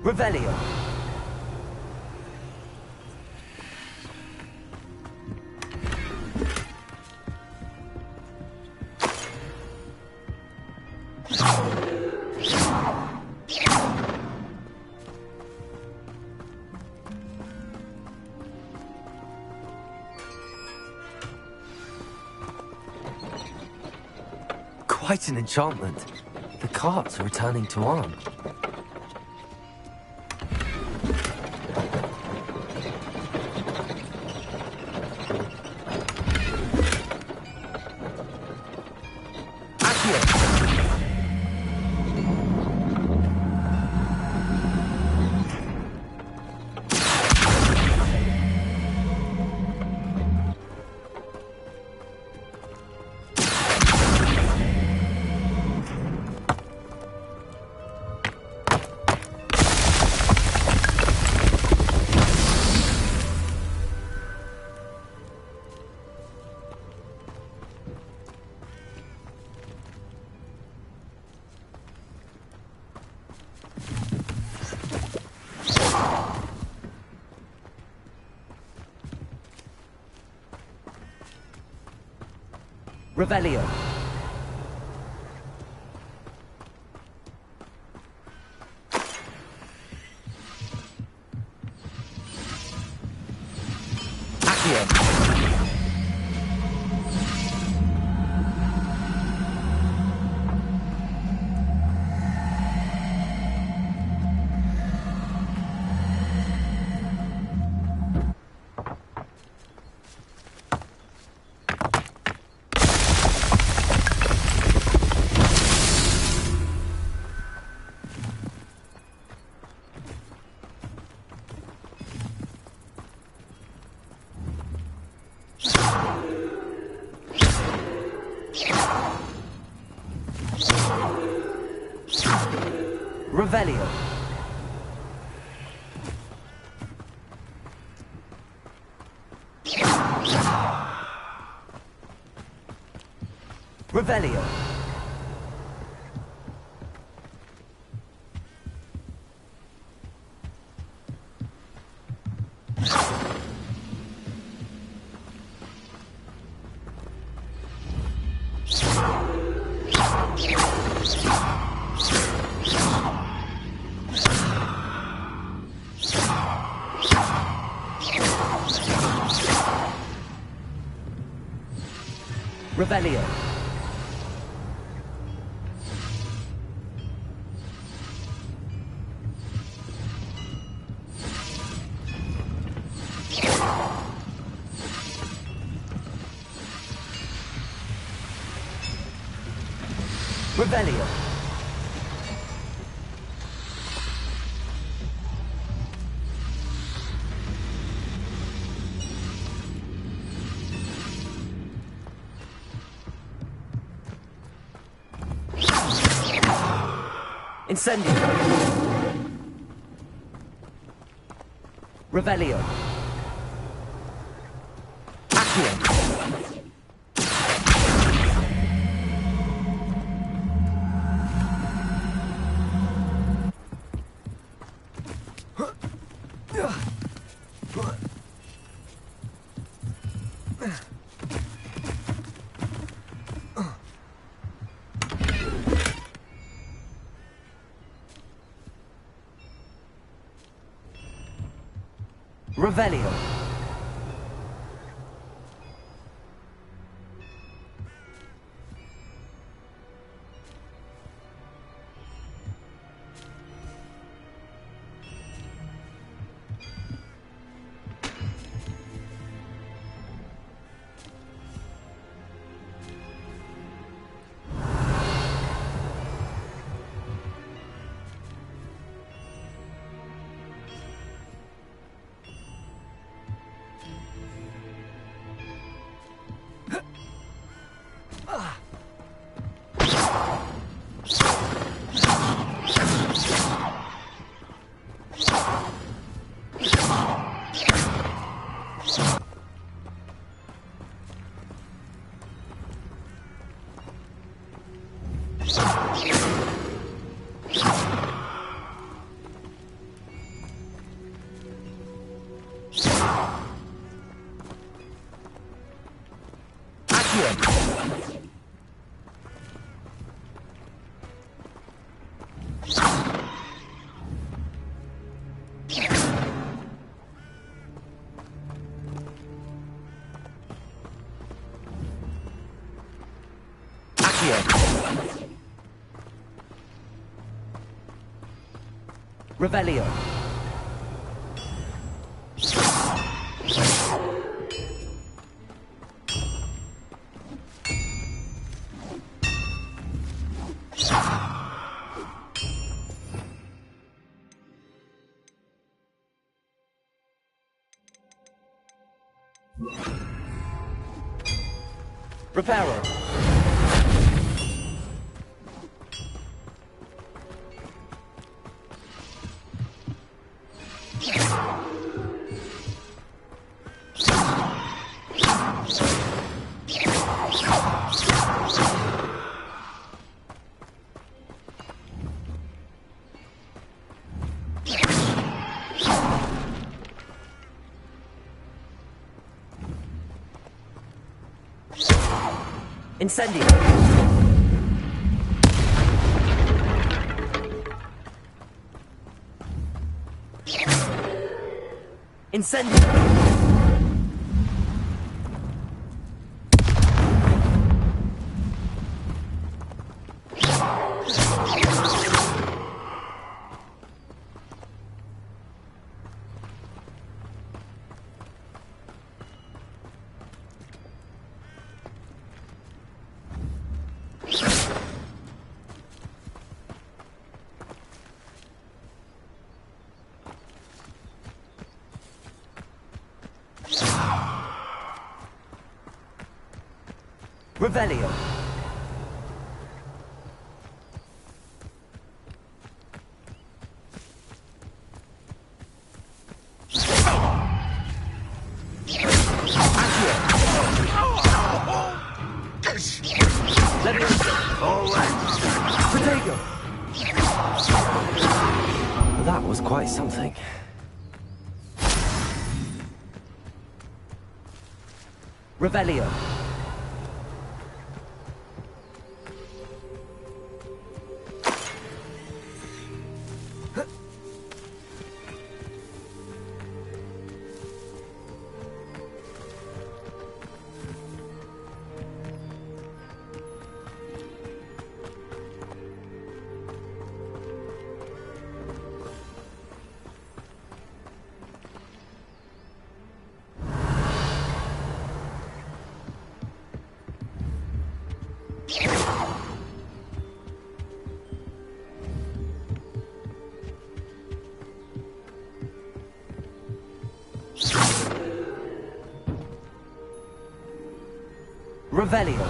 Revelio. Quite an enchantment. The carts are returning to arm. Revelio. Accio. Revelio. Revelio. Revelio. Revelio. Incendio. Revelio. Accio. Revelio. Revelio. Reparo. Incendio. Incendio. Revelio. Protego. That was quite something. Revelio. Revelio.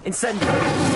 Incendio!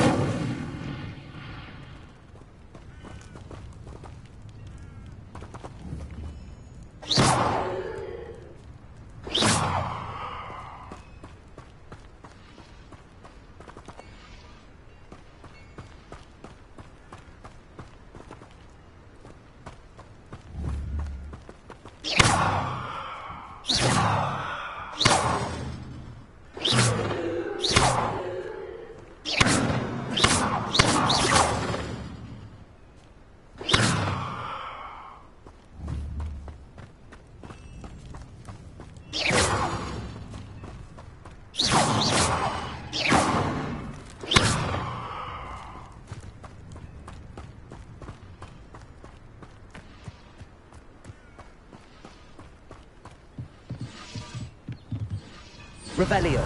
Revelio.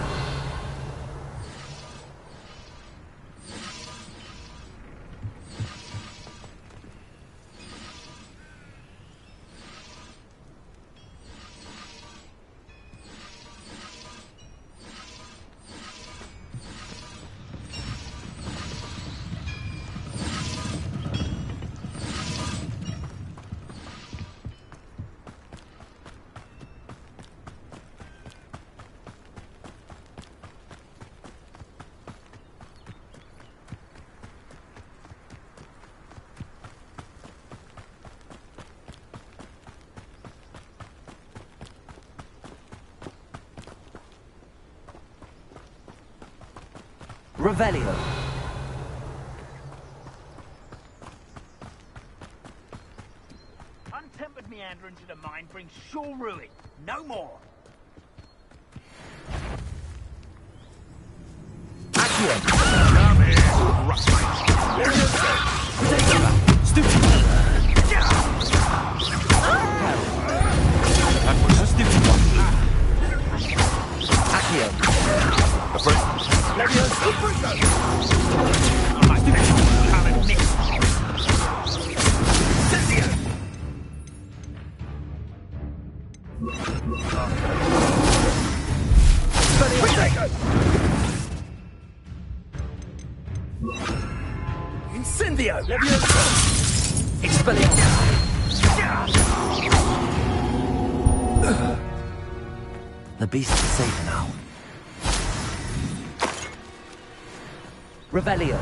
Revelio. Untempered meander into the mine brings sure ruin. No more. Come here, Incendio! Expelliarmus! The beast is safe now. Revelio.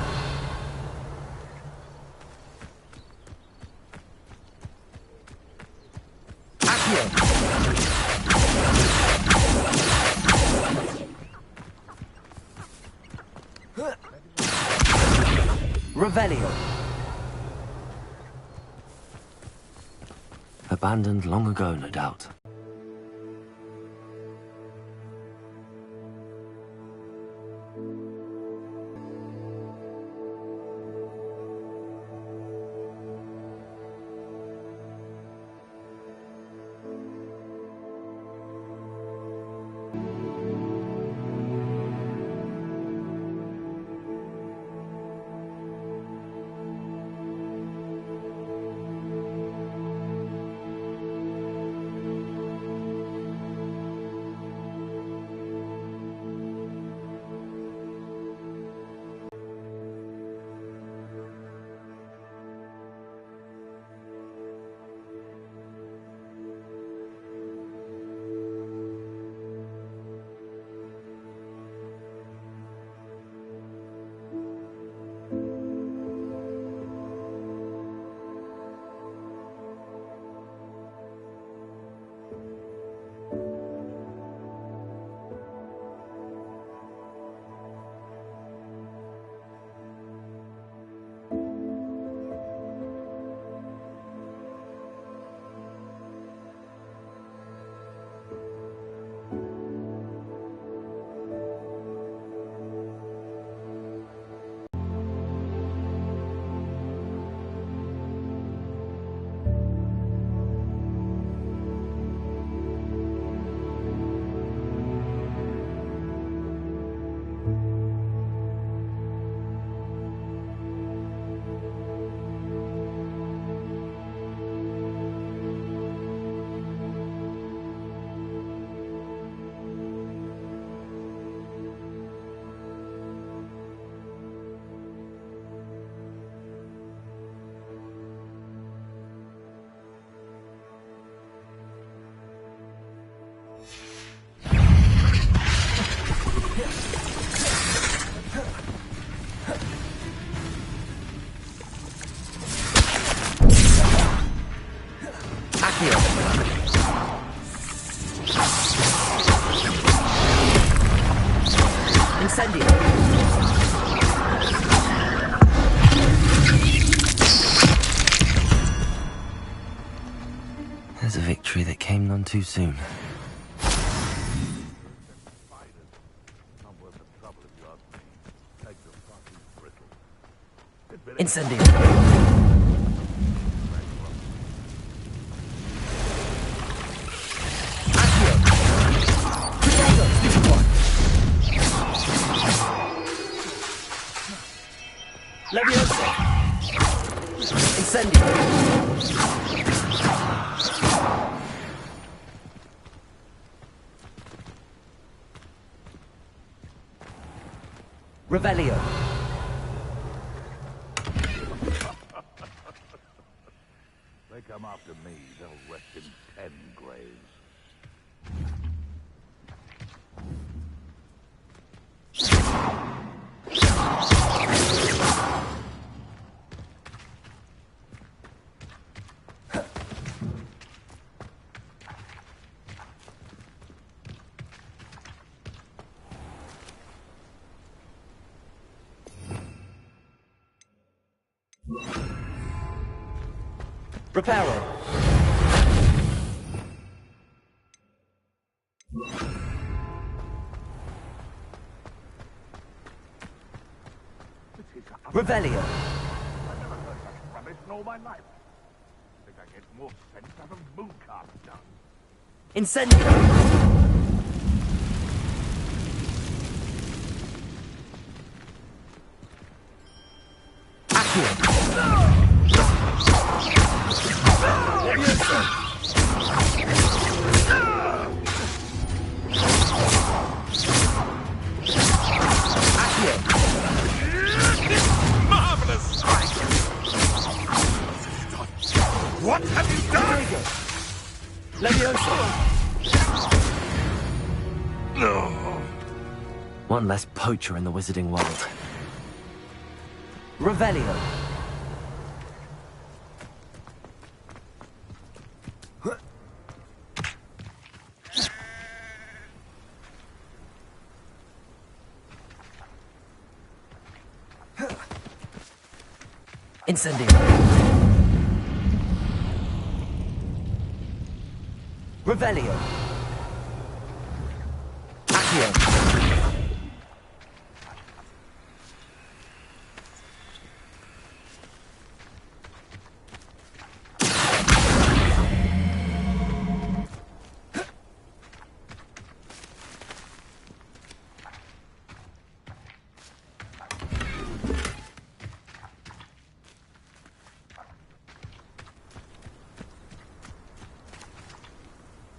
Revelio. Abandoned long ago, no doubt. Incendio! There's a victory that came none too soon. Incendio! Leviosa! Incendio! Revelio! They come after me, they'll rest in 10 graves. Reparo! Revelio! I've never heard such rubbish in all my life. I think I get more sense out of mooncalf dung. Incendio! Accio! Leviosa! Accio! Marvelous strike! What have you done? Leviosa! No. One less poacher in the wizarding world. Revelio! Incendio! Revelio! Accio!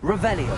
Revelio!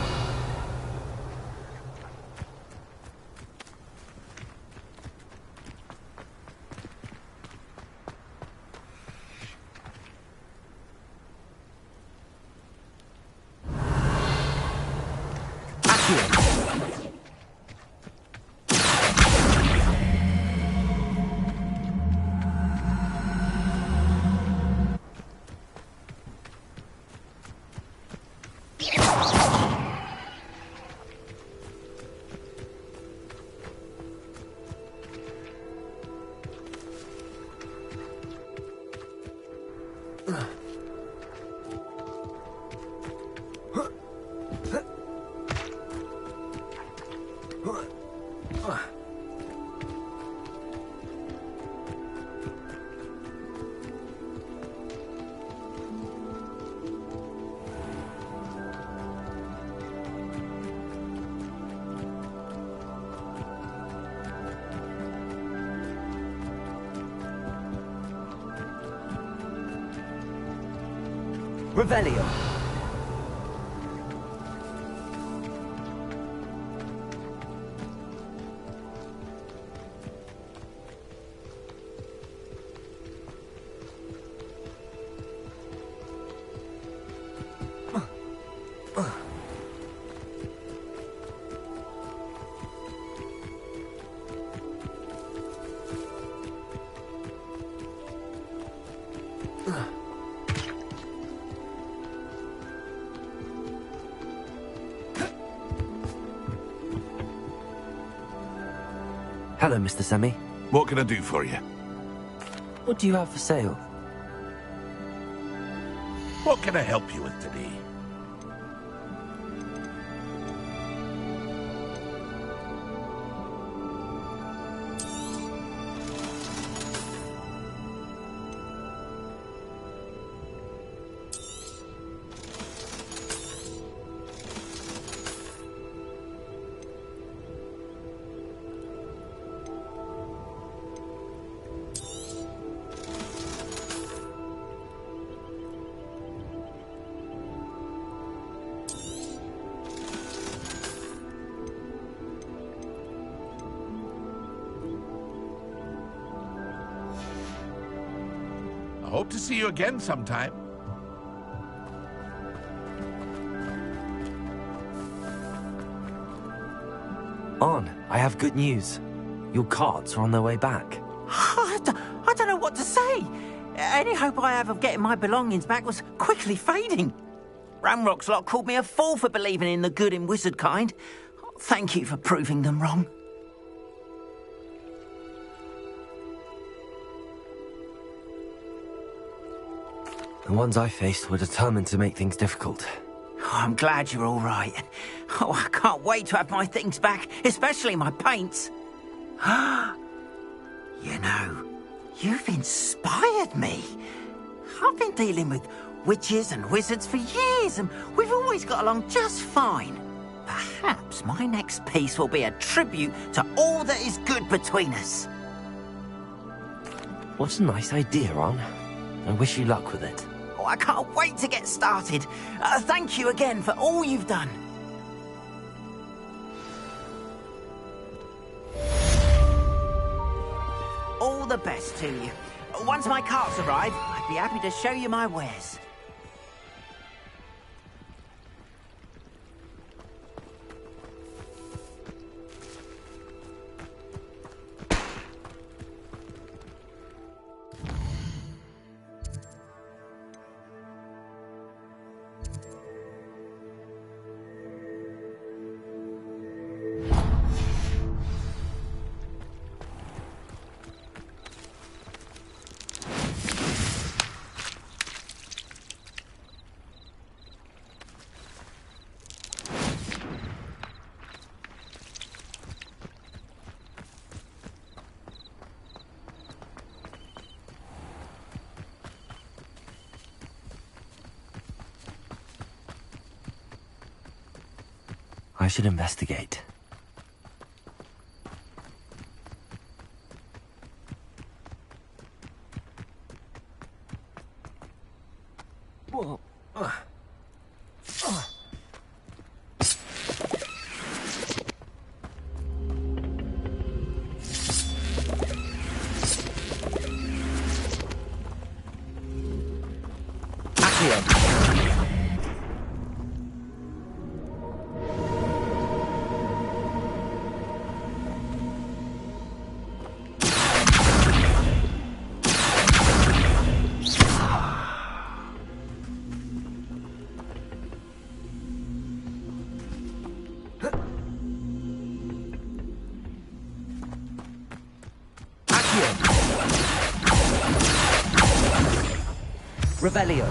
Revelio! Hello, Mr. Semi. What can I do for you? What do you have for sale? What can I help you with today? I hope to see you again sometime. On, I have good news. Your carts are on their way back. I don't know what to say. Any hope I have of getting my belongings back was quickly fading. Ramrock's lot called me a fool for believing in the good in wizard kind. Thank you for proving them wrong. The ones I faced were determined to make things difficult. Oh, I'm glad you're all right. Oh, I can't wait to have my things back, especially my paints. You know, you've inspired me. I've been dealing with witches and wizards for years, and we've always got along just fine. Perhaps my next piece will be a tribute to all that is good between us. What a nice idea, Ron. I wish you luck with it. Oh, I can't wait to get started. Thank you again for all you've done. All the best to you. Once my carts arrive, I'd be happy to show you my wares. I should investigate. Whoa. Revelio.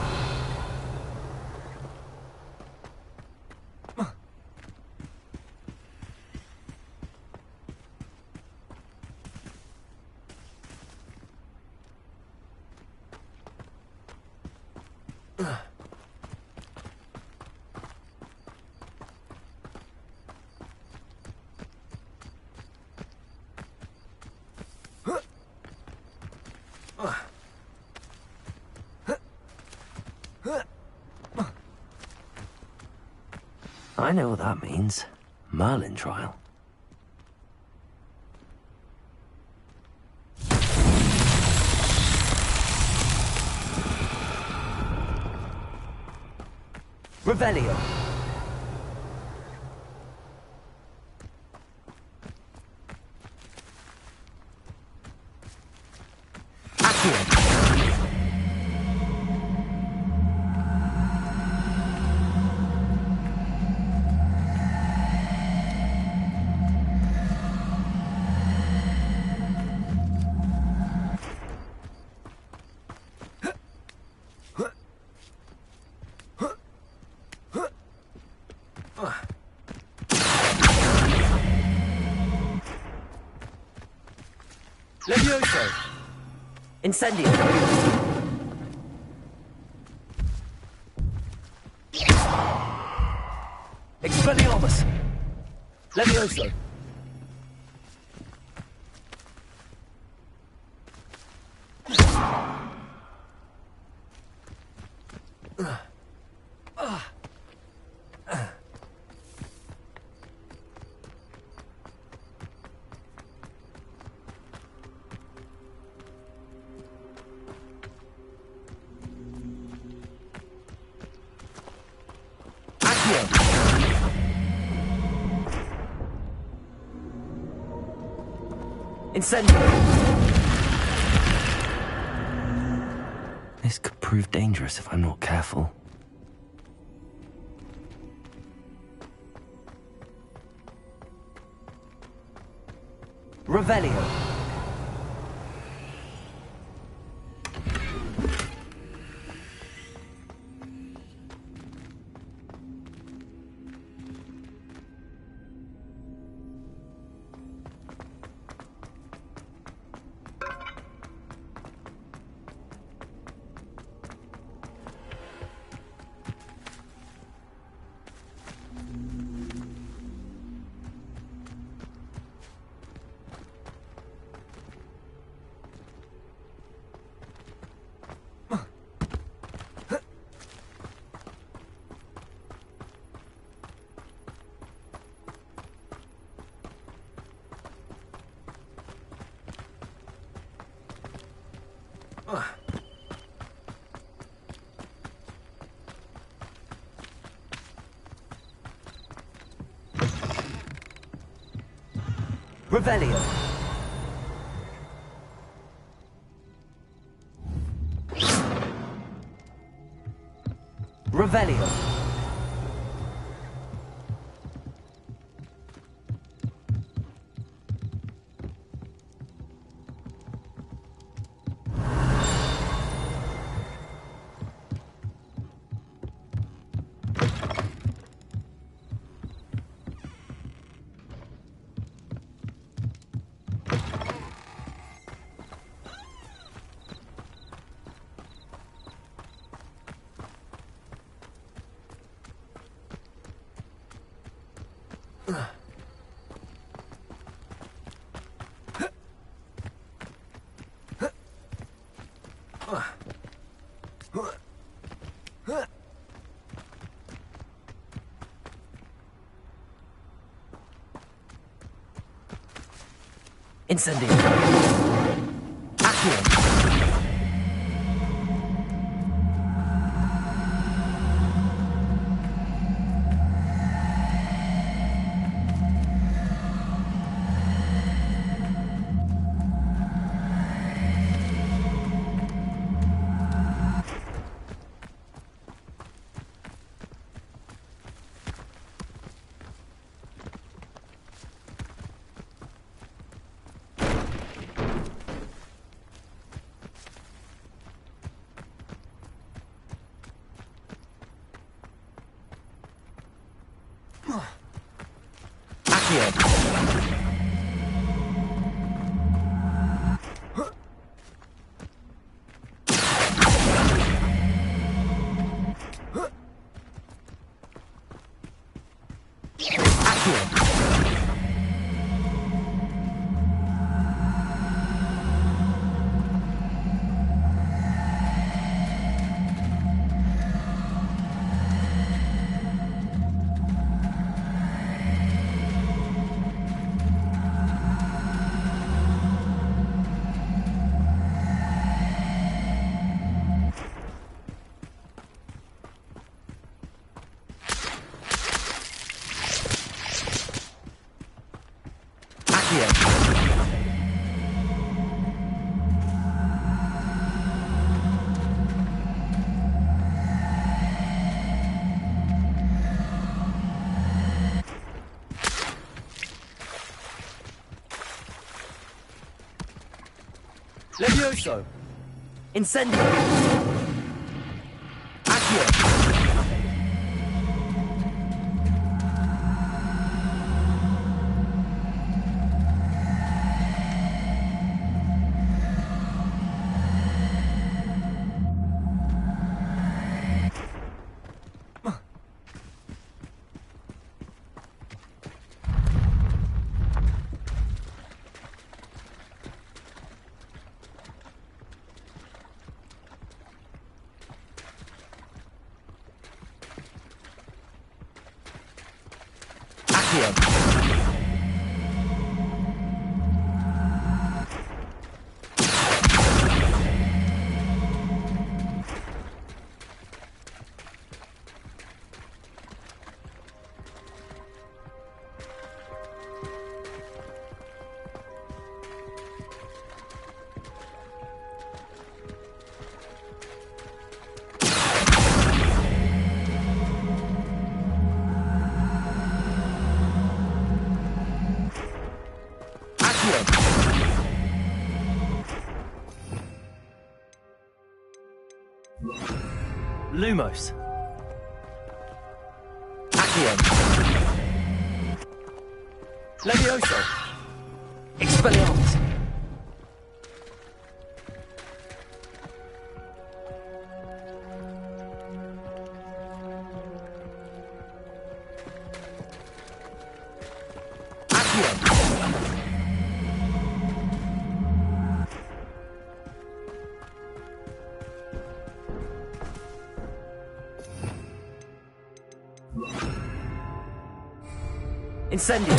I know what that means. Merlin trial. Revelio. Levioso! Incendio! Expelliarmus! Levioso! Incendio! This could prove dangerous if I'm not careful. Revelio! Revelio. Revelio. Incendio. Accio. Levioso! Incendio! Accio! Lumos. Accio. Levioso. Expelliarmus. Incendio.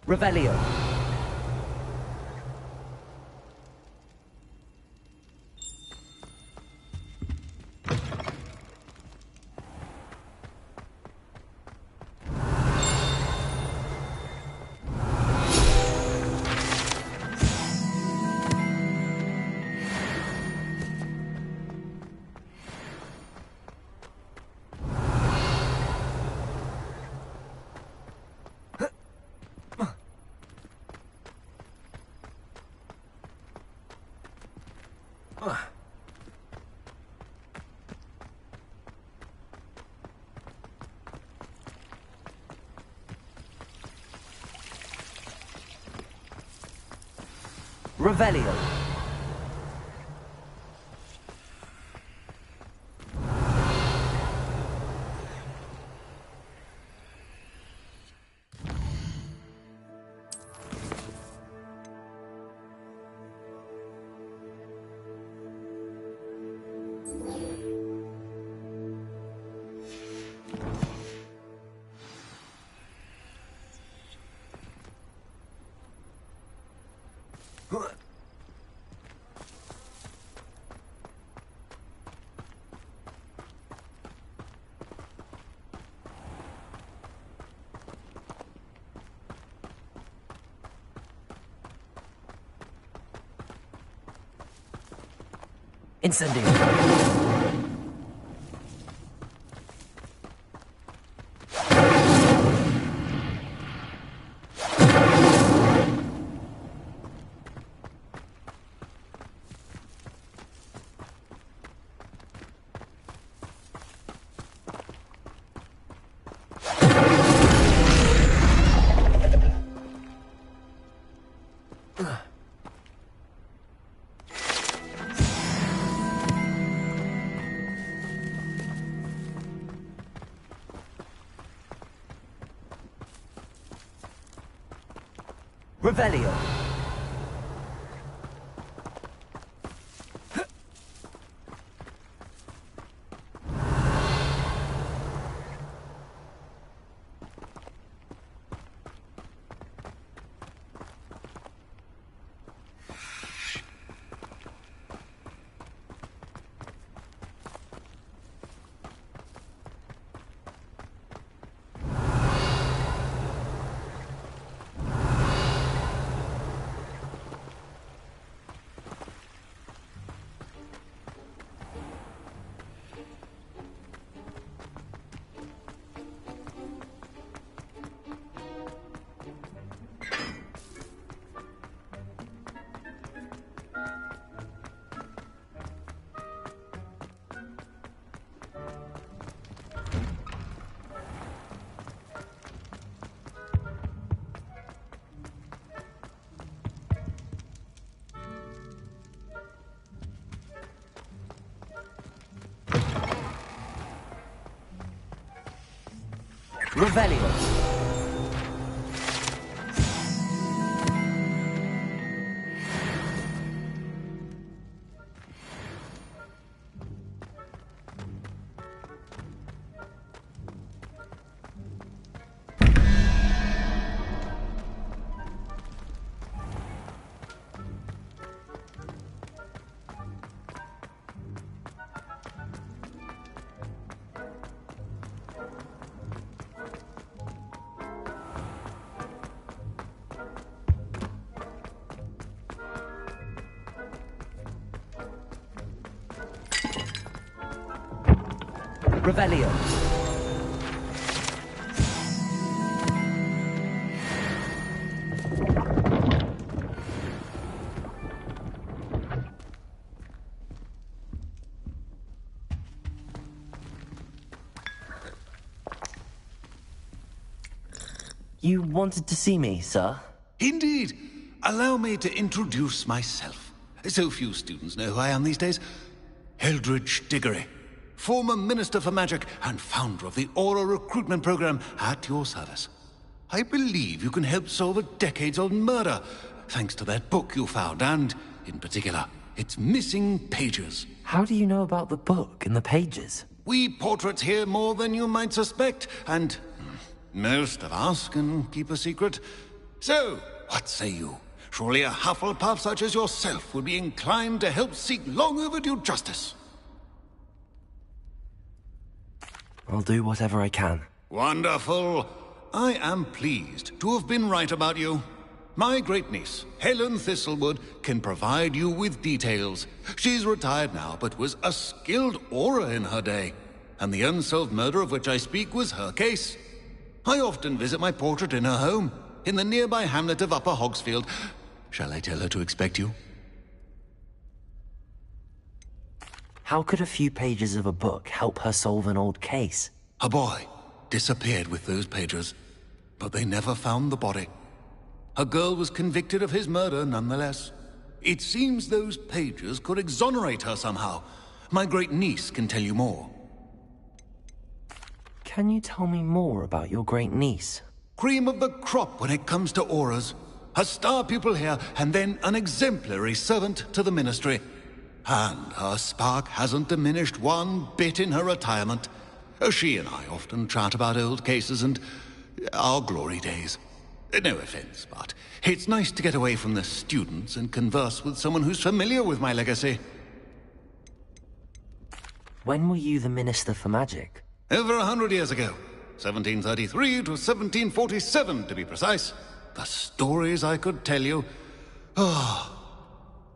Revelio. Revelio. Incendio. Revelio. Revelio. Revelio. You wanted to see me, sir? Indeed. Allow me to introduce myself. So few students know who I am these days. Eldridge Diggory, former Minister for Magic and founder of the Aura Recruitment Program, at your service. I believe you can help solve a decades-old murder, thanks to that book you found, and, in particular, its missing pages. How do you know about the book and the pages? We portraits hear more than you might suspect, and most of us can keep a secret. So, what say you? Surely a Hufflepuff such as yourself would be inclined to help seek long overdue justice. I'll do whatever I can. Wonderful. I am pleased to have been right about you. My great-niece, Helen Thistlewood, can provide you with details. She's retired now, but was a skilled aura in her day. And the unsolved murder of which I speak was her case. I often visit my portrait in her home, in the nearby hamlet of Upper Hogsfield. Shall I tell her to expect you? How could a few pages of a book help her solve an old case? A boy disappeared with those pages, but they never found the body. A girl was convicted of his murder nonetheless. It seems those pages could exonerate her somehow. My great-niece can tell you more. Can you tell me more about your great-niece? Cream of the crop when it comes to auras. A star pupil here, and then an exemplary servant to the Ministry. And her spark hasn't diminished one bit in her retirement. She and I often chat about old cases and our glory days. No offense, but it's nice to get away from the students and converse with someone who's familiar with my legacy. When were you the Minister for Magic? Over 100 years ago. 1733 to 1747, to be precise. The stories I could tell you.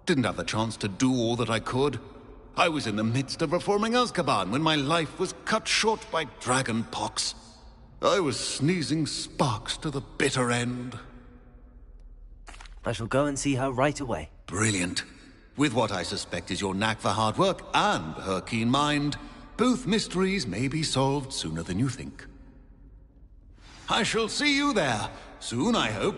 Didn't have the chance to do all that I could. I was in the midst of reforming Azkaban when my life was cut short by dragon pox. I was sneezing sparks to the bitter end. I shall go and see her right away. Brilliant. With what I suspect is your knack for hard work and her keen mind, both mysteries may be solved sooner than you think. I shall see you there, soon I hope.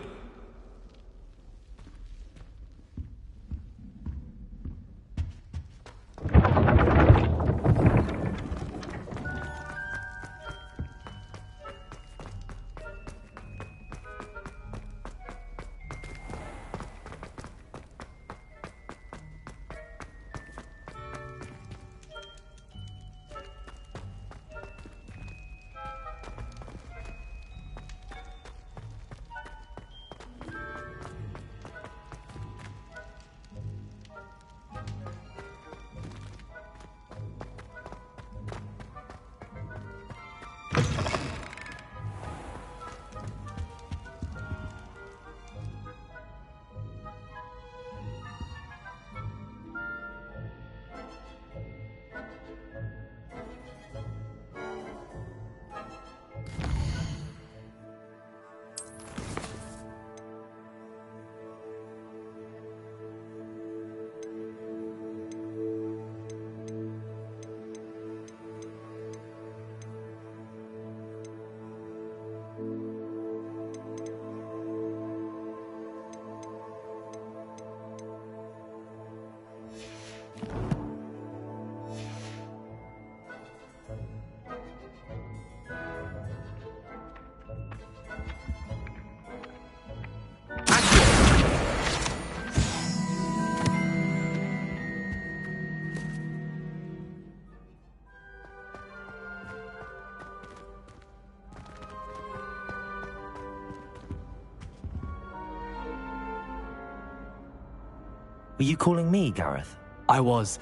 Were you calling me, Gareth? I was.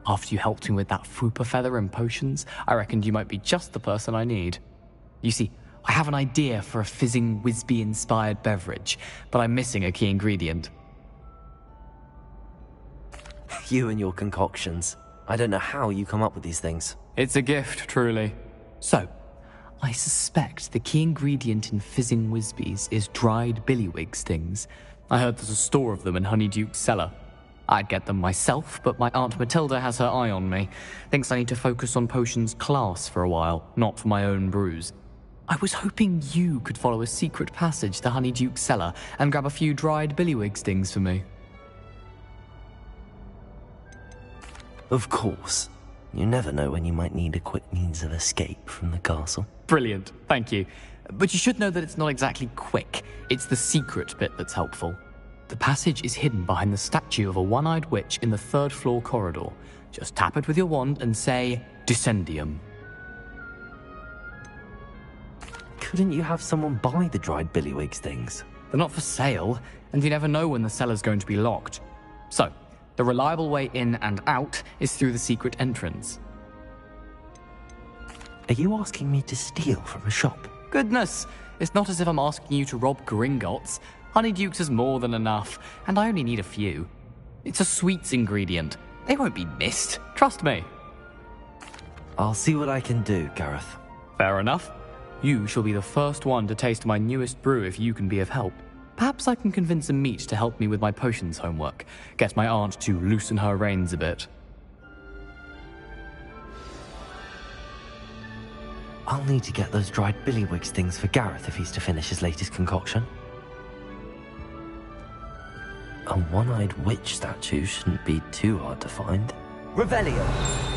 After you helped me with that Fupa feather and potions, I reckoned you might be just the person I need. You see, I have an idea for a fizzing Wisby-inspired beverage, but I'm missing a key ingredient. You and your concoctions. I don't know how you come up with these things. It's a gift, truly. So, I suspect the key ingredient in fizzing Wisbies is dried billywig stings. I heard there's a store of them in Honeyduke's cellar. I'd get them myself, but my Aunt Matilda has her eye on me. Thinks I need to focus on potions class for a while, not for my own brews. I was hoping you could follow a secret passage to Honeyduke's cellar and grab a few dried billywig stings for me. Of course. You never know when you might need a quick means of escape from the castle. Brilliant, thank you. But you should know that it's not exactly quick. It's the secret bit that's helpful. The passage is hidden behind the statue of a one-eyed witch in the third-floor corridor. Just tap it with your wand and say, Descendium. Couldn't you have someone buy the dried billywig stings? They're not for sale, and you never know when the cellar's going to be locked. So, the reliable way in and out is through the secret entrance. Are you asking me to steal from a shop? Goodness, it's not as if I'm asking you to rob Gringotts. Honeyduke's is more than enough, and I only need a few. It's a sweets ingredient. They won't be missed, trust me. I'll see what I can do, Gareth. Fair enough. You shall be the first one to taste my newest brew if you can be of help. Perhaps I can convince a meat to help me with my potions homework. Get my aunt to loosen her reins a bit. I'll need to get those dried billywig stings for Gareth if he's to finish his latest concoction. A one-eyed witch statue shouldn't be too hard to find. Revelio.